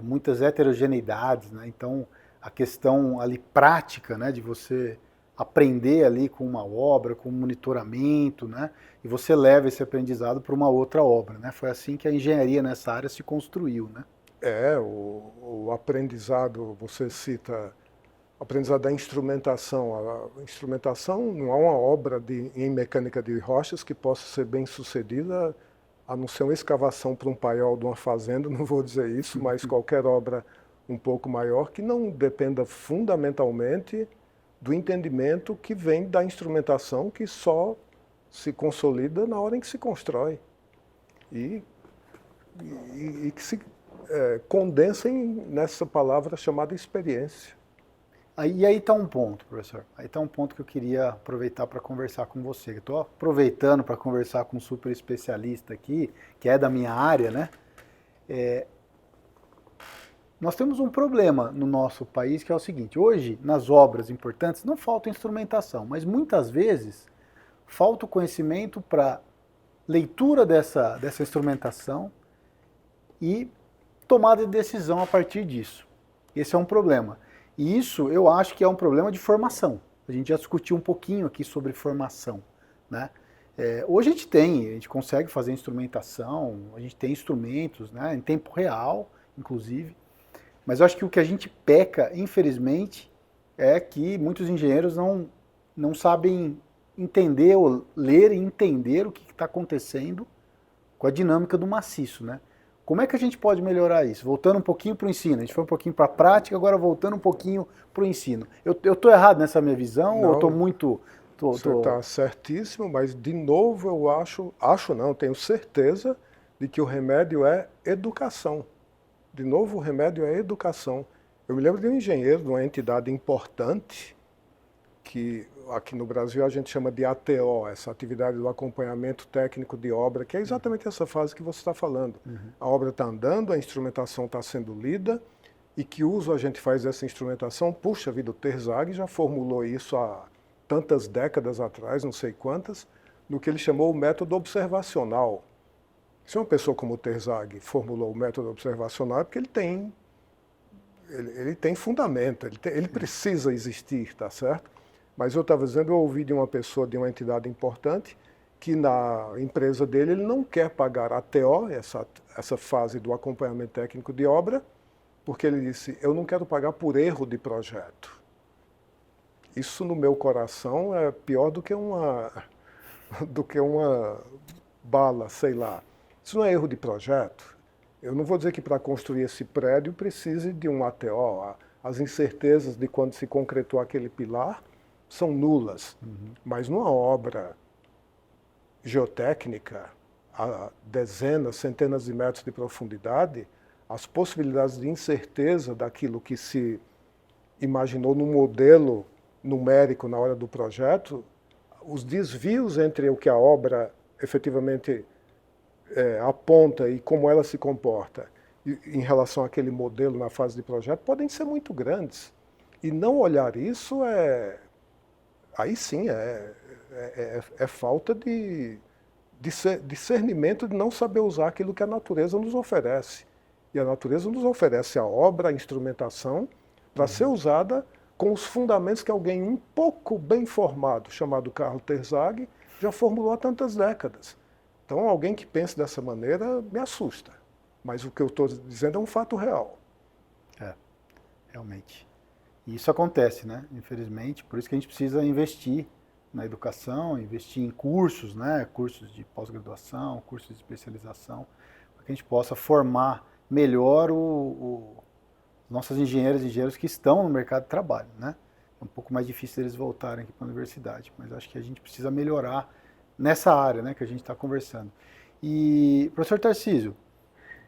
muitas heterogeneidades, né? Então, a questão ali prática, né, de você aprender ali com uma obra, com um monitoramento, né? E você leva esse aprendizado para uma outra obra, né? Foi assim que a engenharia nessa área se construiu, né? O aprendizado, você cita o aprendizado da instrumentação. A instrumentação não há uma obra em mecânica de rochas que possa ser bem sucedida, a não ser uma escavação para um paiol de uma fazenda, não vou dizer isso, mas qualquer obra um pouco maior que não dependa fundamentalmente do entendimento que vem da instrumentação, que só se consolida na hora em que se constrói e que se condensa nessa palavra chamada experiência. E aí está um ponto, professor. Aí está um ponto que eu queria aproveitar para conversar com você. Eu estou aproveitando para conversar com um super especialista aqui, que é da minha área, né? Nós temos um problema no nosso país que é o seguinte: hoje, nas obras importantes, não falta instrumentação, mas muitas vezes falta o conhecimento para leitura dessa instrumentação e tomada de decisão a partir disso. Esse é um problema. E isso eu acho que é um problema de formação. A gente já discutiu um pouquinho aqui sobre formação, né? Hoje a gente consegue fazer instrumentação, a gente tem instrumentos, né, em tempo real, inclusive. Mas eu acho que o que a gente peca, infelizmente, é que muitos engenheiros não sabem entender, ou ler e entender o que está acontecendo com a dinâmica do maciço, né? Como é que a gente pode melhorar isso? Voltando um pouquinho para o ensino, a gente foi um pouquinho para a prática, agora voltando um pouquinho para o ensino. Eu estou errado nessa minha visão, ou eu estou muito... Você está certíssimo, mas de novo eu tenho certeza de que o remédio é educação. De novo, o remédio é educação. Eu me lembro de um engenheiro de uma entidade importante, que aqui no Brasil a gente chama de ATO, essa atividade do acompanhamento técnico de obra, que é exatamente essa fase que você está falando. A obra está andando, a instrumentação está sendo lida, e que uso a gente faz dessa instrumentação? Puxa vida, o Terzaghi já formulou isso há tantas décadas atrás, não sei quantas, no que ele chamou o método observacional. Se uma pessoa como o Terzaghi formulou o método observacional é porque ele tem fundamento, ele precisa existir, tá certo? Mas eu estava dizendo, eu ouvi de uma pessoa, de uma entidade importante, que na empresa dele ele não quer pagar a TO, essa fase do acompanhamento técnico de obra, porque ele disse, eu não quero pagar por erro de projeto. Isso no meu coração é pior do que uma bala, sei lá. Isso não é erro de projeto. Eu não vou dizer que para construir esse prédio precise de um ATO. As incertezas de quando se concretou aquele pilar são nulas. Mas numa obra geotécnica, a dezenas, centenas de metros de profundidade, as possibilidades de incerteza daquilo que se imaginou no modelo numérico na hora do projeto, os desvios entre o que a obra efetivamente aponta e como ela se comporta em relação àquele modelo na fase de projeto podem ser muito grandes. E não olhar isso aí sim é falta de discernimento, de não saber usar aquilo que a natureza nos oferece. E a natureza nos oferece a obra, a instrumentação, para ser usada com os fundamentos que alguém um pouco bem formado, chamado Carlo Terzaghi, já formulou há tantas décadas. Então, alguém que pense dessa maneira me assusta. Mas o que eu estou dizendo é um fato real. Realmente. E isso acontece, né? Infelizmente, por isso que a gente precisa investir na educação, investir em cursos, né? Cursos de pós-graduação, cursos de especialização, para que a gente possa formar melhor nossos engenheiros e engenheiros que estão no mercado de trabalho, né? É um pouco mais difícil eles voltarem aqui para a universidade, mas acho que a gente precisa melhorar nessa área, né, que a gente está conversando. E, professor Tarcísio,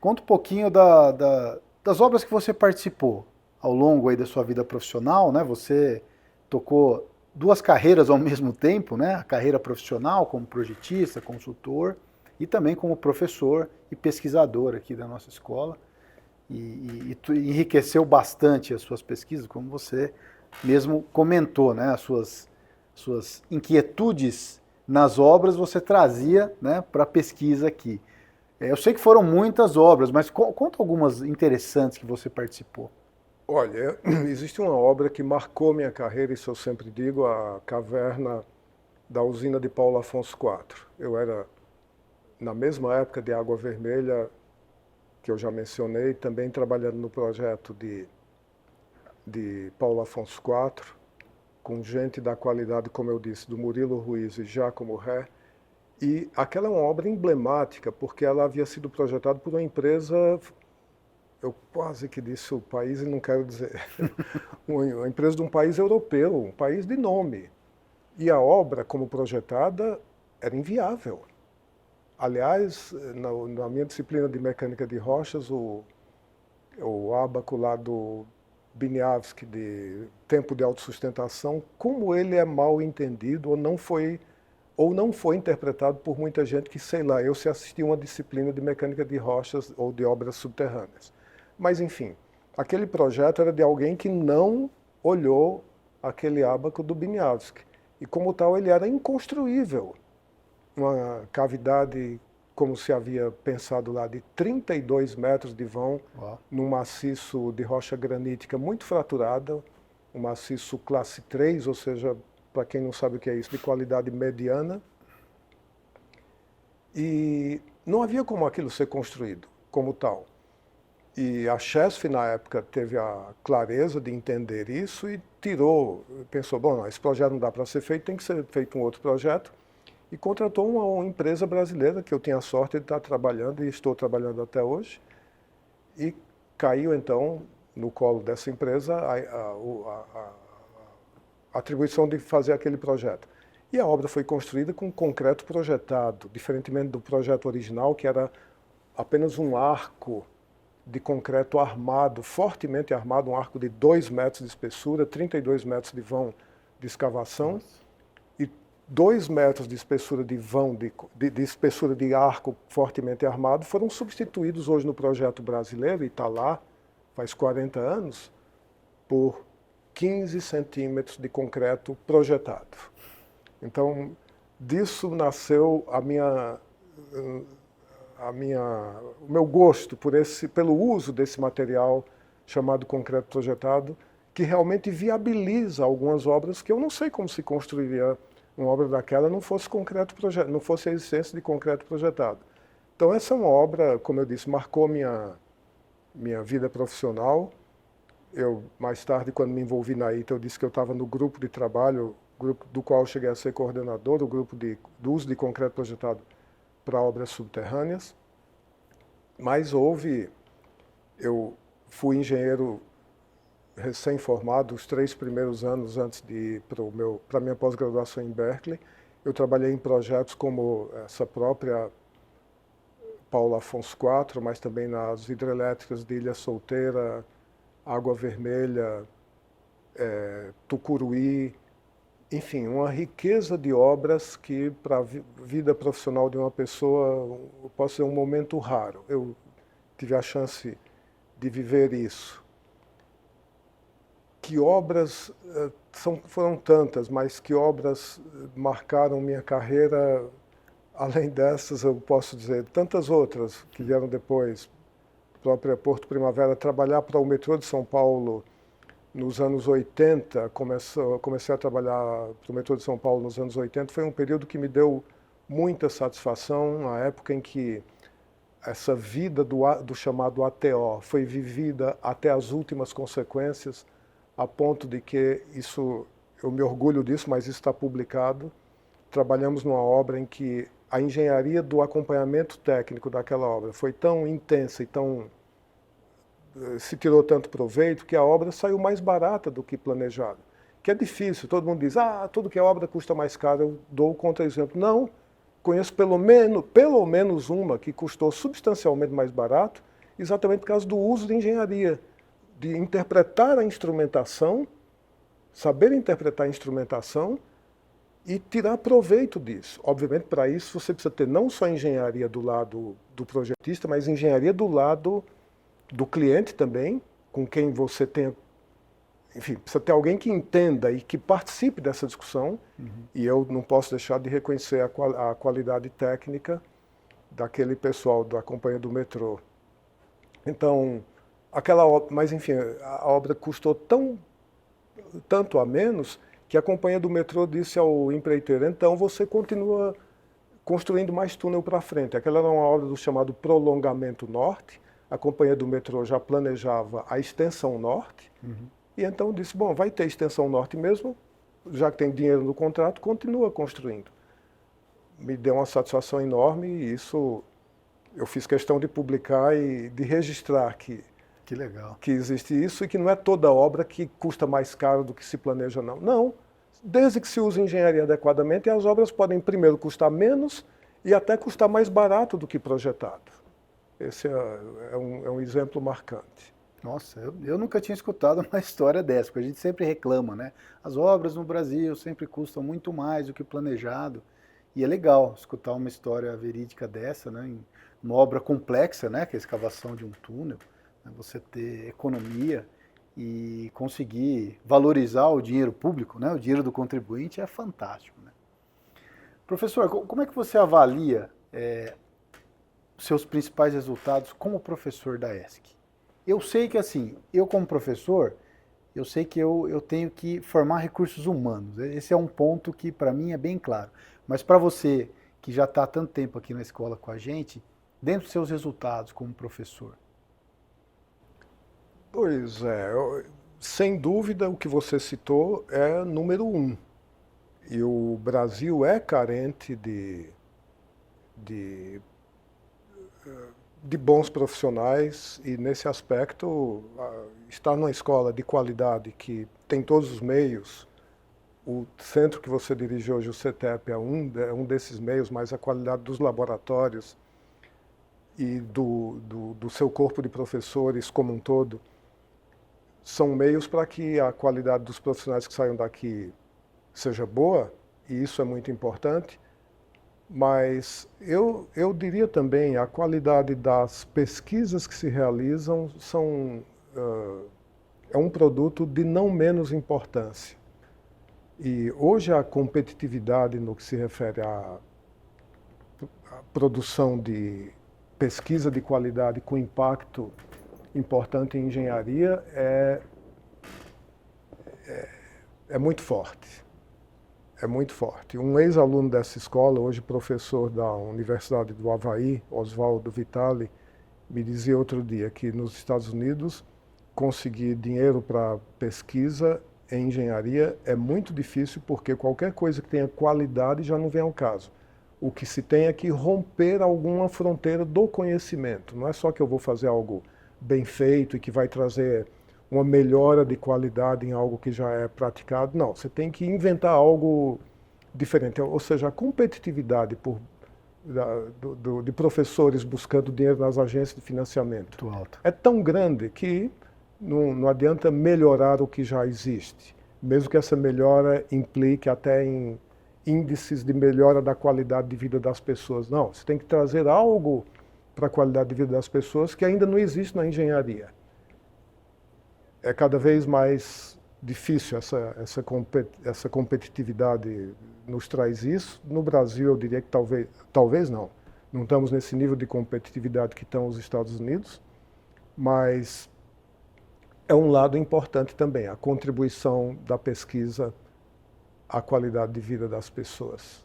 conta um pouquinho das obras que você participou ao longo aí da sua vida profissional, né? Você tocou 2 carreiras ao mesmo tempo, né? A carreira profissional como projetista, consultor e também como professor e pesquisador aqui da nossa escola. E enriqueceu bastante as suas pesquisas, como você mesmo comentou, né? As suas inquietudes nas obras você trazia, né, para a pesquisa aqui. Eu sei que foram muitas obras, mas conta algumas interessantes que você participou. Olha, existe uma obra que marcou minha carreira, isso eu sempre digo, a caverna da usina de Paulo Afonso IV. Eu era, na mesma época de Água Vermelha, que eu já mencionei, também trabalhando no projeto de Paulo Afonso IV, com gente da qualidade, como eu disse, do Murilo Ruiz e Giacomo Ré. E aquela é uma obra emblemática, porque ela havia sido projetada por uma empresa, eu quase que disse o país e não quero dizer, uma empresa de um país europeu, um país de nome. E a obra, como projetada, era inviável. Aliás, na minha disciplina de mecânica de rochas, o ábaco lá do Biniavski, de tempo de autossustentação, como ele é mal entendido ou não foi interpretado por muita gente que, sei lá, eu se assisti uma disciplina de mecânica de rochas ou de obras subterrâneas. Mas, enfim, aquele projeto era de alguém que não olhou aquele ábaco do Biniavski. E, como tal, ele era inconstruível. Uma cavidade, como se havia pensado lá, de 32 metros de vão, num maciço de rocha granítica muito fraturada, um maciço classe 3, ou seja, para quem não sabe o que é isso, de qualidade mediana. E não havia como aquilo ser construído como tal. E a Chesf, na época, teve a clareza de entender isso e pensou, bom, esse projeto não dá para ser feito, tem que ser feito um outro projeto. E contratou uma empresa brasileira, que eu tinha a sorte de estar trabalhando e estou trabalhando até hoje. E caiu, então, no colo dessa empresa a atribuição de fazer aquele projeto. E a obra foi construída com concreto projetado, diferentemente do projeto original, que era apenas um arco de concreto armado, fortemente armado, um arco de 2 metros de espessura, 32 metros de vão de escavação, e 2 metros de espessura de vão, de espessura de arco fortemente armado, foram substituídos hoje no projeto brasileiro, e está lá, faz 40 anos, por 15 centímetros de concreto projetado. Então, disso nasceu o meu gosto pelo uso desse material chamado concreto projetado, que realmente viabiliza algumas obras que eu não sei como se construiria uma obra daquela não fosse não fosse a existência de concreto projetado. Então essa é uma obra, como eu disse, marcou minha vida profissional. Eu, mais tarde, quando me envolvi na ITA, eu disse que eu estava no grupo de trabalho, grupo do qual eu cheguei a ser coordenador, o grupo do uso de concreto projetado para obras subterrâneas. Mas eu fui engenheiro recém-formado, os 3 primeiros anos antes de ir para a minha pós-graduação em Berkeley. Eu trabalhei em projetos como essa própria Paulo Afonso IV, mas também nas hidrelétricas de Ilha Solteira, Água Vermelha, Tucuruí, enfim, uma riqueza de obras que para a vida profissional de uma pessoa pode ser um momento raro. Eu tive a chance de viver isso. Que obras, foram tantas, mas que obras marcaram minha carreira. Além dessas, eu posso dizer tantas outras que vieram depois. Própria Porto Primavera, trabalhar para o metrô de São Paulo nos anos 80, comecei a trabalhar para o metrô de São Paulo nos anos 80, foi um período que me deu muita satisfação, a época em que essa vida do chamado ATO foi vivida até as últimas consequências, a ponto de que eu me orgulho disso, mas isso está publicado. Trabalhamos numa obra em que a engenharia do acompanhamento técnico daquela obra foi tão intensa e se tirou tanto proveito que a obra saiu mais barata do que planejado. Que é difícil, todo mundo diz, tudo que é obra custa mais caro, eu dou o contra-exemplo. Não, conheço pelo menos uma que custou substancialmente mais barato, exatamente por causa do uso de engenharia, de interpretar a instrumentação, saber interpretar a instrumentação e tirar proveito disso. Obviamente, para isso, você precisa ter não só engenharia do lado do projetista, mas engenharia do lado do cliente também, com quem você tem... Enfim, precisa ter alguém que entenda e que participe dessa discussão. E eu não posso deixar de reconhecer a qualidade técnica daquele pessoal da companhia do metrô. Então, mas enfim, a obra custou tanto a menos que a companhia do metrô disse ao empreiteiro, então você continua construindo mais túnel para frente. Aquela era uma obra do chamado prolongamento norte, a companhia do metrô já planejava a extensão norte, e então disse, bom, vai ter extensão norte mesmo, já que tem dinheiro no contrato, continua construindo. Me deu uma satisfação enorme e isso eu fiz questão de publicar e de registrar que legal. Que existe isso e que não é toda obra que custa mais caro do que se planeja, não. Não, desde que se use engenharia adequadamente, as obras podem primeiro custar menos e até custar mais barato do que projetado. Esse é um exemplo marcante. Nossa, eu nunca tinha escutado uma história dessa, porque a gente sempre reclama, né? As obras no Brasil sempre custam muito mais do que planejado. E é legal escutar uma história verídica dessa, né? Uma obra complexa, né? Que é a escavação de um túnel. Você ter economia e conseguir valorizar o dinheiro público, né? O dinheiro do contribuinte é fantástico, né? Professor, como é que você avalia seus principais resultados como professor da ESC? Eu sei que, assim, eu como professor, eu sei que eu tenho que formar recursos humanos. Esse é um ponto que para mim é bem claro. Mas para você que já está há tanto tempo aqui na escola com a gente, dentro dos seus resultados como professor, Pois é, sem dúvida o que você citou é número 1. E o Brasil é carente de bons profissionais e nesse aspecto estar numa escola de qualidade que tem todos os meios, o centro que você dirige hoje, o CETEP, é um desses meios, mas a qualidade dos laboratórios e do seu corpo de professores como um todo, são meios para que a qualidade dos profissionais que saiam daqui seja boa, e isso é muito importante, mas eu diria também a qualidade das pesquisas que se realizam é um produto de não menos importância. E hoje a competitividade no que se refere à produção de pesquisa de qualidade com impacto importante em engenharia é muito forte. É muito forte. Um ex-aluno dessa escola, hoje professor da Universidade do Havaí, Oswaldo Vitali, me dizia outro dia que nos Estados Unidos conseguir dinheiro para pesquisa em engenharia é muito difícil porque qualquer coisa que tenha qualidade já não vem ao caso. O que se tem é que romper alguma fronteira do conhecimento. Não é só que eu vou fazer algo bem feito e que vai trazer uma melhora de qualidade em algo que já é praticado. Não, você tem que inventar algo diferente. Ou seja, a competitividade de professores buscando dinheiro nas agências de financiamento é tão grande que não adianta melhorar o que já existe, mesmo que essa melhora implique até em índices de melhora da qualidade de vida das pessoas. Não, você tem que trazer algo para a qualidade de vida das pessoas que ainda não existe na engenharia. É cada vez mais difícil essa competitividade nos traz isso. No Brasil, eu diria que talvez não. Não estamos nesse nível de competitividade que estão os Estados Unidos, mas é um lado importante também, a contribuição da pesquisa à qualidade de vida das pessoas.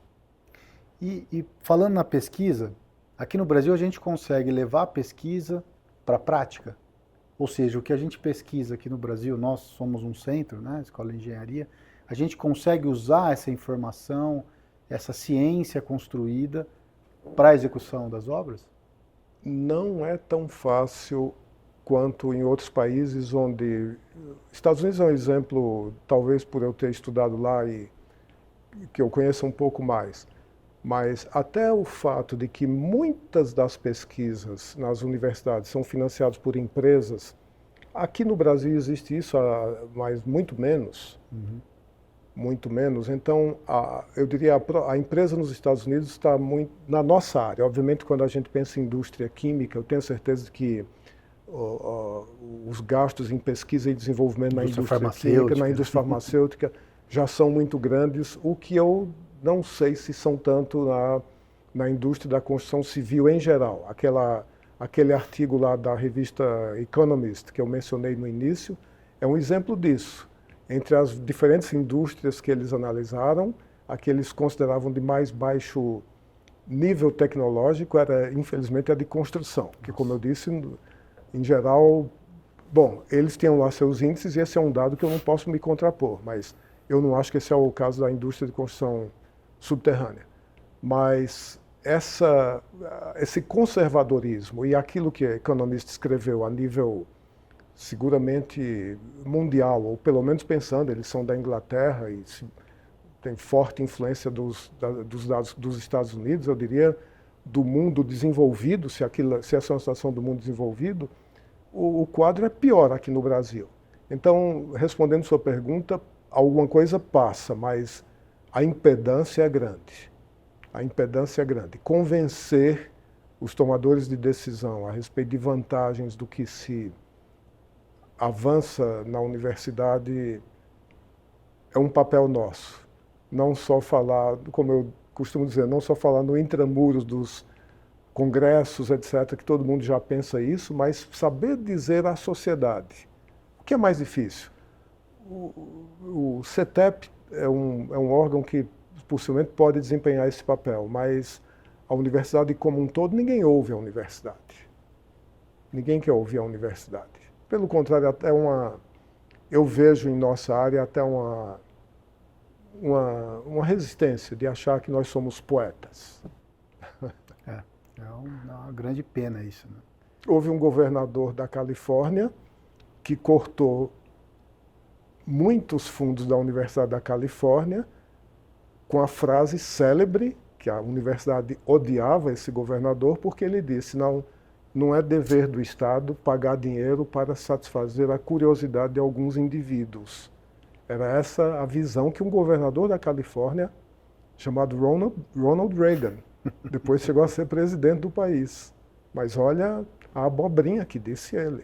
E falando na pesquisa, aqui no Brasil a gente consegue levar a pesquisa para a prática? Ou seja, o que a gente pesquisa aqui no Brasil, nós somos um centro, né, Escola de Engenharia, a gente consegue usar essa informação, essa ciência construída para a execução das obras? Não é tão fácil quanto em outros países onde... Estados Unidos é um exemplo, talvez por eu ter estudado lá e que eu conheça um pouco mais, mas até o fato de que muitas das pesquisas nas universidades são financiadas por empresas, aqui no Brasil existe isso, mas muito menos. Muito menos. Então, eu diria, a empresa nos Estados Unidos está muito na nossa área. Obviamente, quando a gente pensa em indústria química, eu tenho certeza que os gastos em pesquisa e desenvolvimento na indústria química, na indústria farmacêutica, já são muito grandes, o que eu não sei se são tanto na indústria da construção civil em geral. Aquele artigo lá da revista Economist, que eu mencionei no início, é um exemplo disso. Entre as diferentes indústrias que eles analisaram, a que eles consideravam de mais baixo nível tecnológico era, infelizmente, a de construção, que, como eu disse, em geral, bom, eles tinham lá seus índices e esse é um dado que eu não posso me contrapor, mas eu não acho que esse é o caso da indústria de construção subterrânea. Mas esse conservadorismo e aquilo que a Economist escreveu a nível seguramente mundial, ou pelo menos pensando, eles são da Inglaterra e tem forte influência dos dados dos Estados Unidos, eu diria, do mundo desenvolvido, se essa é uma situação do mundo desenvolvido, o quadro é pior aqui no Brasil. Então, respondendo sua pergunta, alguma coisa passa, mas a impedância é grande. A impedância é grande. Convencer os tomadores de decisão a respeito de vantagens do que se avança na universidade é um papel nosso. Não só falar, como eu costumo dizer, não só falar no intramuros dos congressos, etc., que todo mundo já pensa isso, mas saber dizer à sociedade. O que é mais difícil? O CETEP é um órgão que possivelmente pode desempenhar esse papel, mas a universidade como um todo, ninguém ouve a universidade. Ninguém quer ouvir a universidade. Pelo contrário, até eu vejo em nossa área até uma resistência de achar que nós somos poetas. É uma grande pena isso, né? Houve um governador da Califórnia que cortou muitos fundos da Universidade da Califórnia com a frase célebre, que a universidade odiava esse governador, porque ele disse, não é dever do Estado pagar dinheiro para satisfazer a curiosidade de alguns indivíduos. Era essa a visão que um governador da Califórnia, chamado Ronald Reagan, depois chegou a ser presidente do país. Mas olha a abobrinha que disse ele.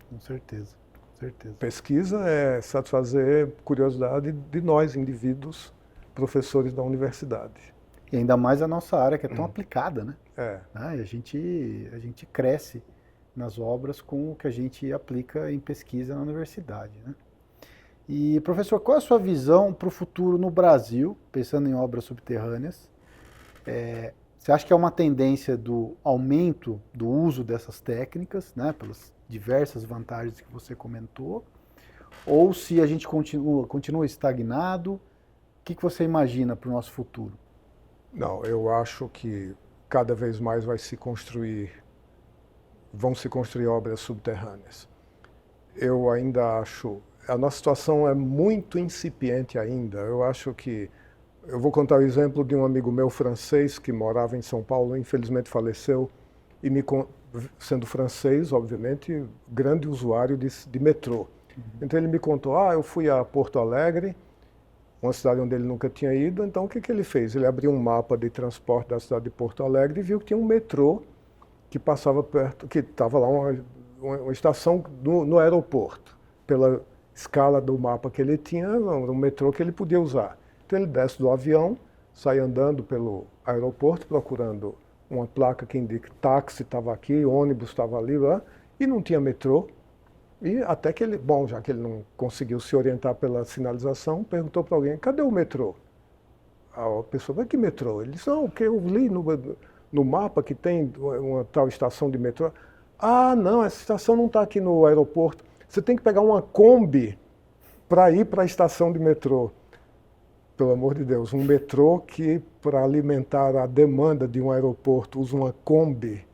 Com certeza, com certeza. Pesquisa é satisfazer curiosidade de nós, indivíduos, professores da universidade. E ainda mais a nossa área, que é tão aplicada, né? É. E a gente cresce nas obras com o que a gente aplica em pesquisa na universidade, né? E, professor, qual é a sua visão para o futuro no Brasil, pensando em obras subterrâneas? Você acha que é uma tendência do aumento do uso dessas técnicas, né, pelas diversas vantagens que você comentou? Ou se a gente continua estagnado, o que você imagina para o nosso futuro? Não, eu acho que cada vez mais vão se construir obras subterrâneas. Eu ainda acho, a nossa situação é muito incipiente ainda. Eu acho que, eu vou contar o exemplo de um amigo meu francês que morava em São Paulo, infelizmente faleceu, e sendo francês, obviamente, grande usuário de metrô. Então ele me contou, eu fui a Porto Alegre, uma cidade onde ele nunca tinha ido, então o que ele fez? Ele abriu um mapa de transporte da cidade de Porto Alegre e viu que tinha um metrô que passava perto, que estava lá uma estação no aeroporto. Pela escala do mapa que ele tinha, era um metrô que ele podia usar. Então ele desce do avião, sai andando pelo aeroporto, procurando uma placa que indica táxi estava aqui, ônibus estava ali, lá, e não tinha metrô. E até que ele, já que ele não conseguiu se orientar pela sinalização, perguntou para alguém, cadê o metrô? A pessoa, mas que metrô? Ele disse, não, que eu li no mapa que tem uma tal estação de metrô. Não, essa estação não está aqui no aeroporto. Você tem que pegar uma Kombi para ir para a estação de metrô. Pelo amor de Deus, um metrô que, para alimentar a demanda de um aeroporto, usa uma Kombi.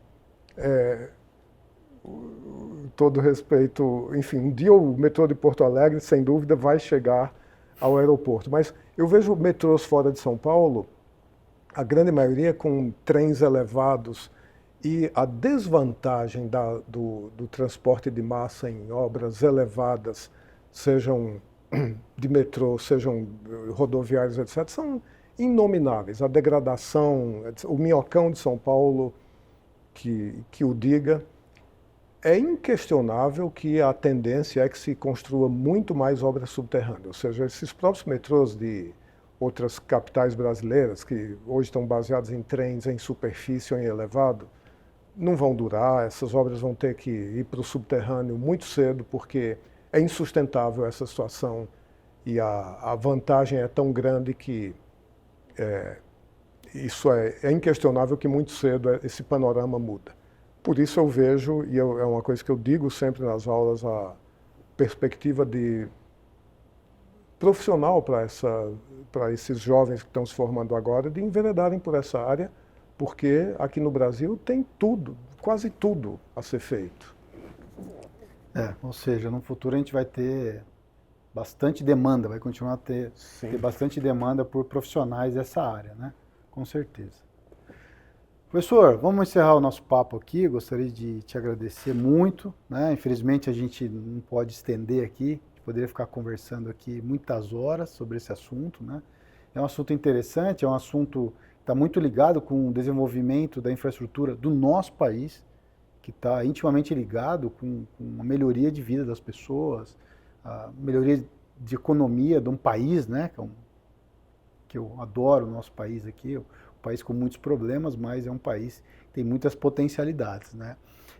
Todo respeito, enfim, um dia o metrô de Porto Alegre, sem dúvida, vai chegar ao aeroporto. Mas eu vejo metrôs fora de São Paulo, a grande maioria com trens elevados, e a desvantagem do transporte de massa em obras elevadas, sejam de metrô, sejam rodoviários, etc., são inomináveis. A degradação, o minhocão de São Paulo, que o diga. É inquestionável que a tendência é que se construa muito mais obras subterrâneas, ou seja, esses próprios metrôs de outras capitais brasileiras, que hoje estão baseados em trens em superfície ou em elevado, não vão durar, essas obras vão ter que ir para o subterrâneo muito cedo, porque é insustentável essa situação e a vantagem é tão grande que isso é inquestionável que muito cedo esse panorama muda. Por isso eu vejo, e é uma coisa que eu digo sempre nas aulas, a perspectiva de profissional para esses jovens que estão se formando agora, de enveredarem por essa área, porque aqui no Brasil tem tudo, quase tudo a ser feito. Ou seja, no futuro a gente vai ter bastante demanda, vai continuar a ter bastante demanda por profissionais dessa área, né? Com certeza. Professor, vamos encerrar o nosso papo aqui. Gostaria de te agradecer muito, né? Infelizmente a gente não pode estender aqui, poderia ficar conversando aqui muitas horas sobre esse assunto, né? É um assunto interessante, é um assunto que está muito ligado com o desenvolvimento da infraestrutura do nosso país, que está intimamente ligado com a melhoria de vida das pessoas, a melhoria de economia de um país, né? Que eu adoro o nosso país aqui, país com muitos problemas, mas é um país que tem muitas potencialidades, né?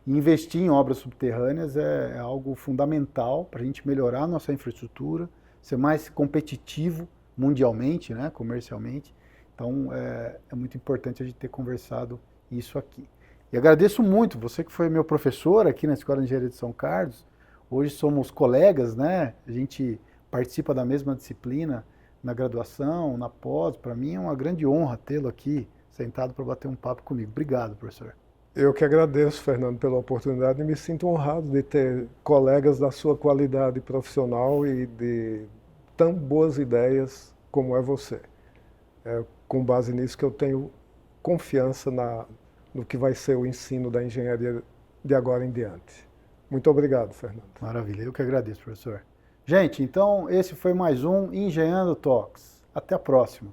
E investir em obras subterrâneas é algo fundamental para a gente melhorar a nossa infraestrutura, ser mais competitivo mundialmente, né, comercialmente. Então é muito importante a gente ter conversado isso aqui. E agradeço muito, você que foi meu professor aqui na Escola de Engenharia de São Carlos, hoje somos colegas, né? A gente participa da mesma disciplina na graduação, na pós. Para mim é uma grande honra tê-lo aqui sentado para bater um papo comigo. Obrigado, professor. Eu que agradeço, Fernando, pela oportunidade e me sinto honrado de ter colegas da sua qualidade profissional e de tão boas ideias como é você. É com base nisso que eu tenho confiança no que vai ser o ensino da engenharia de agora em diante. Muito obrigado, Fernando. Maravilha, eu que agradeço, professor. Gente, então esse foi mais um Engenhando Talks. Até a próxima.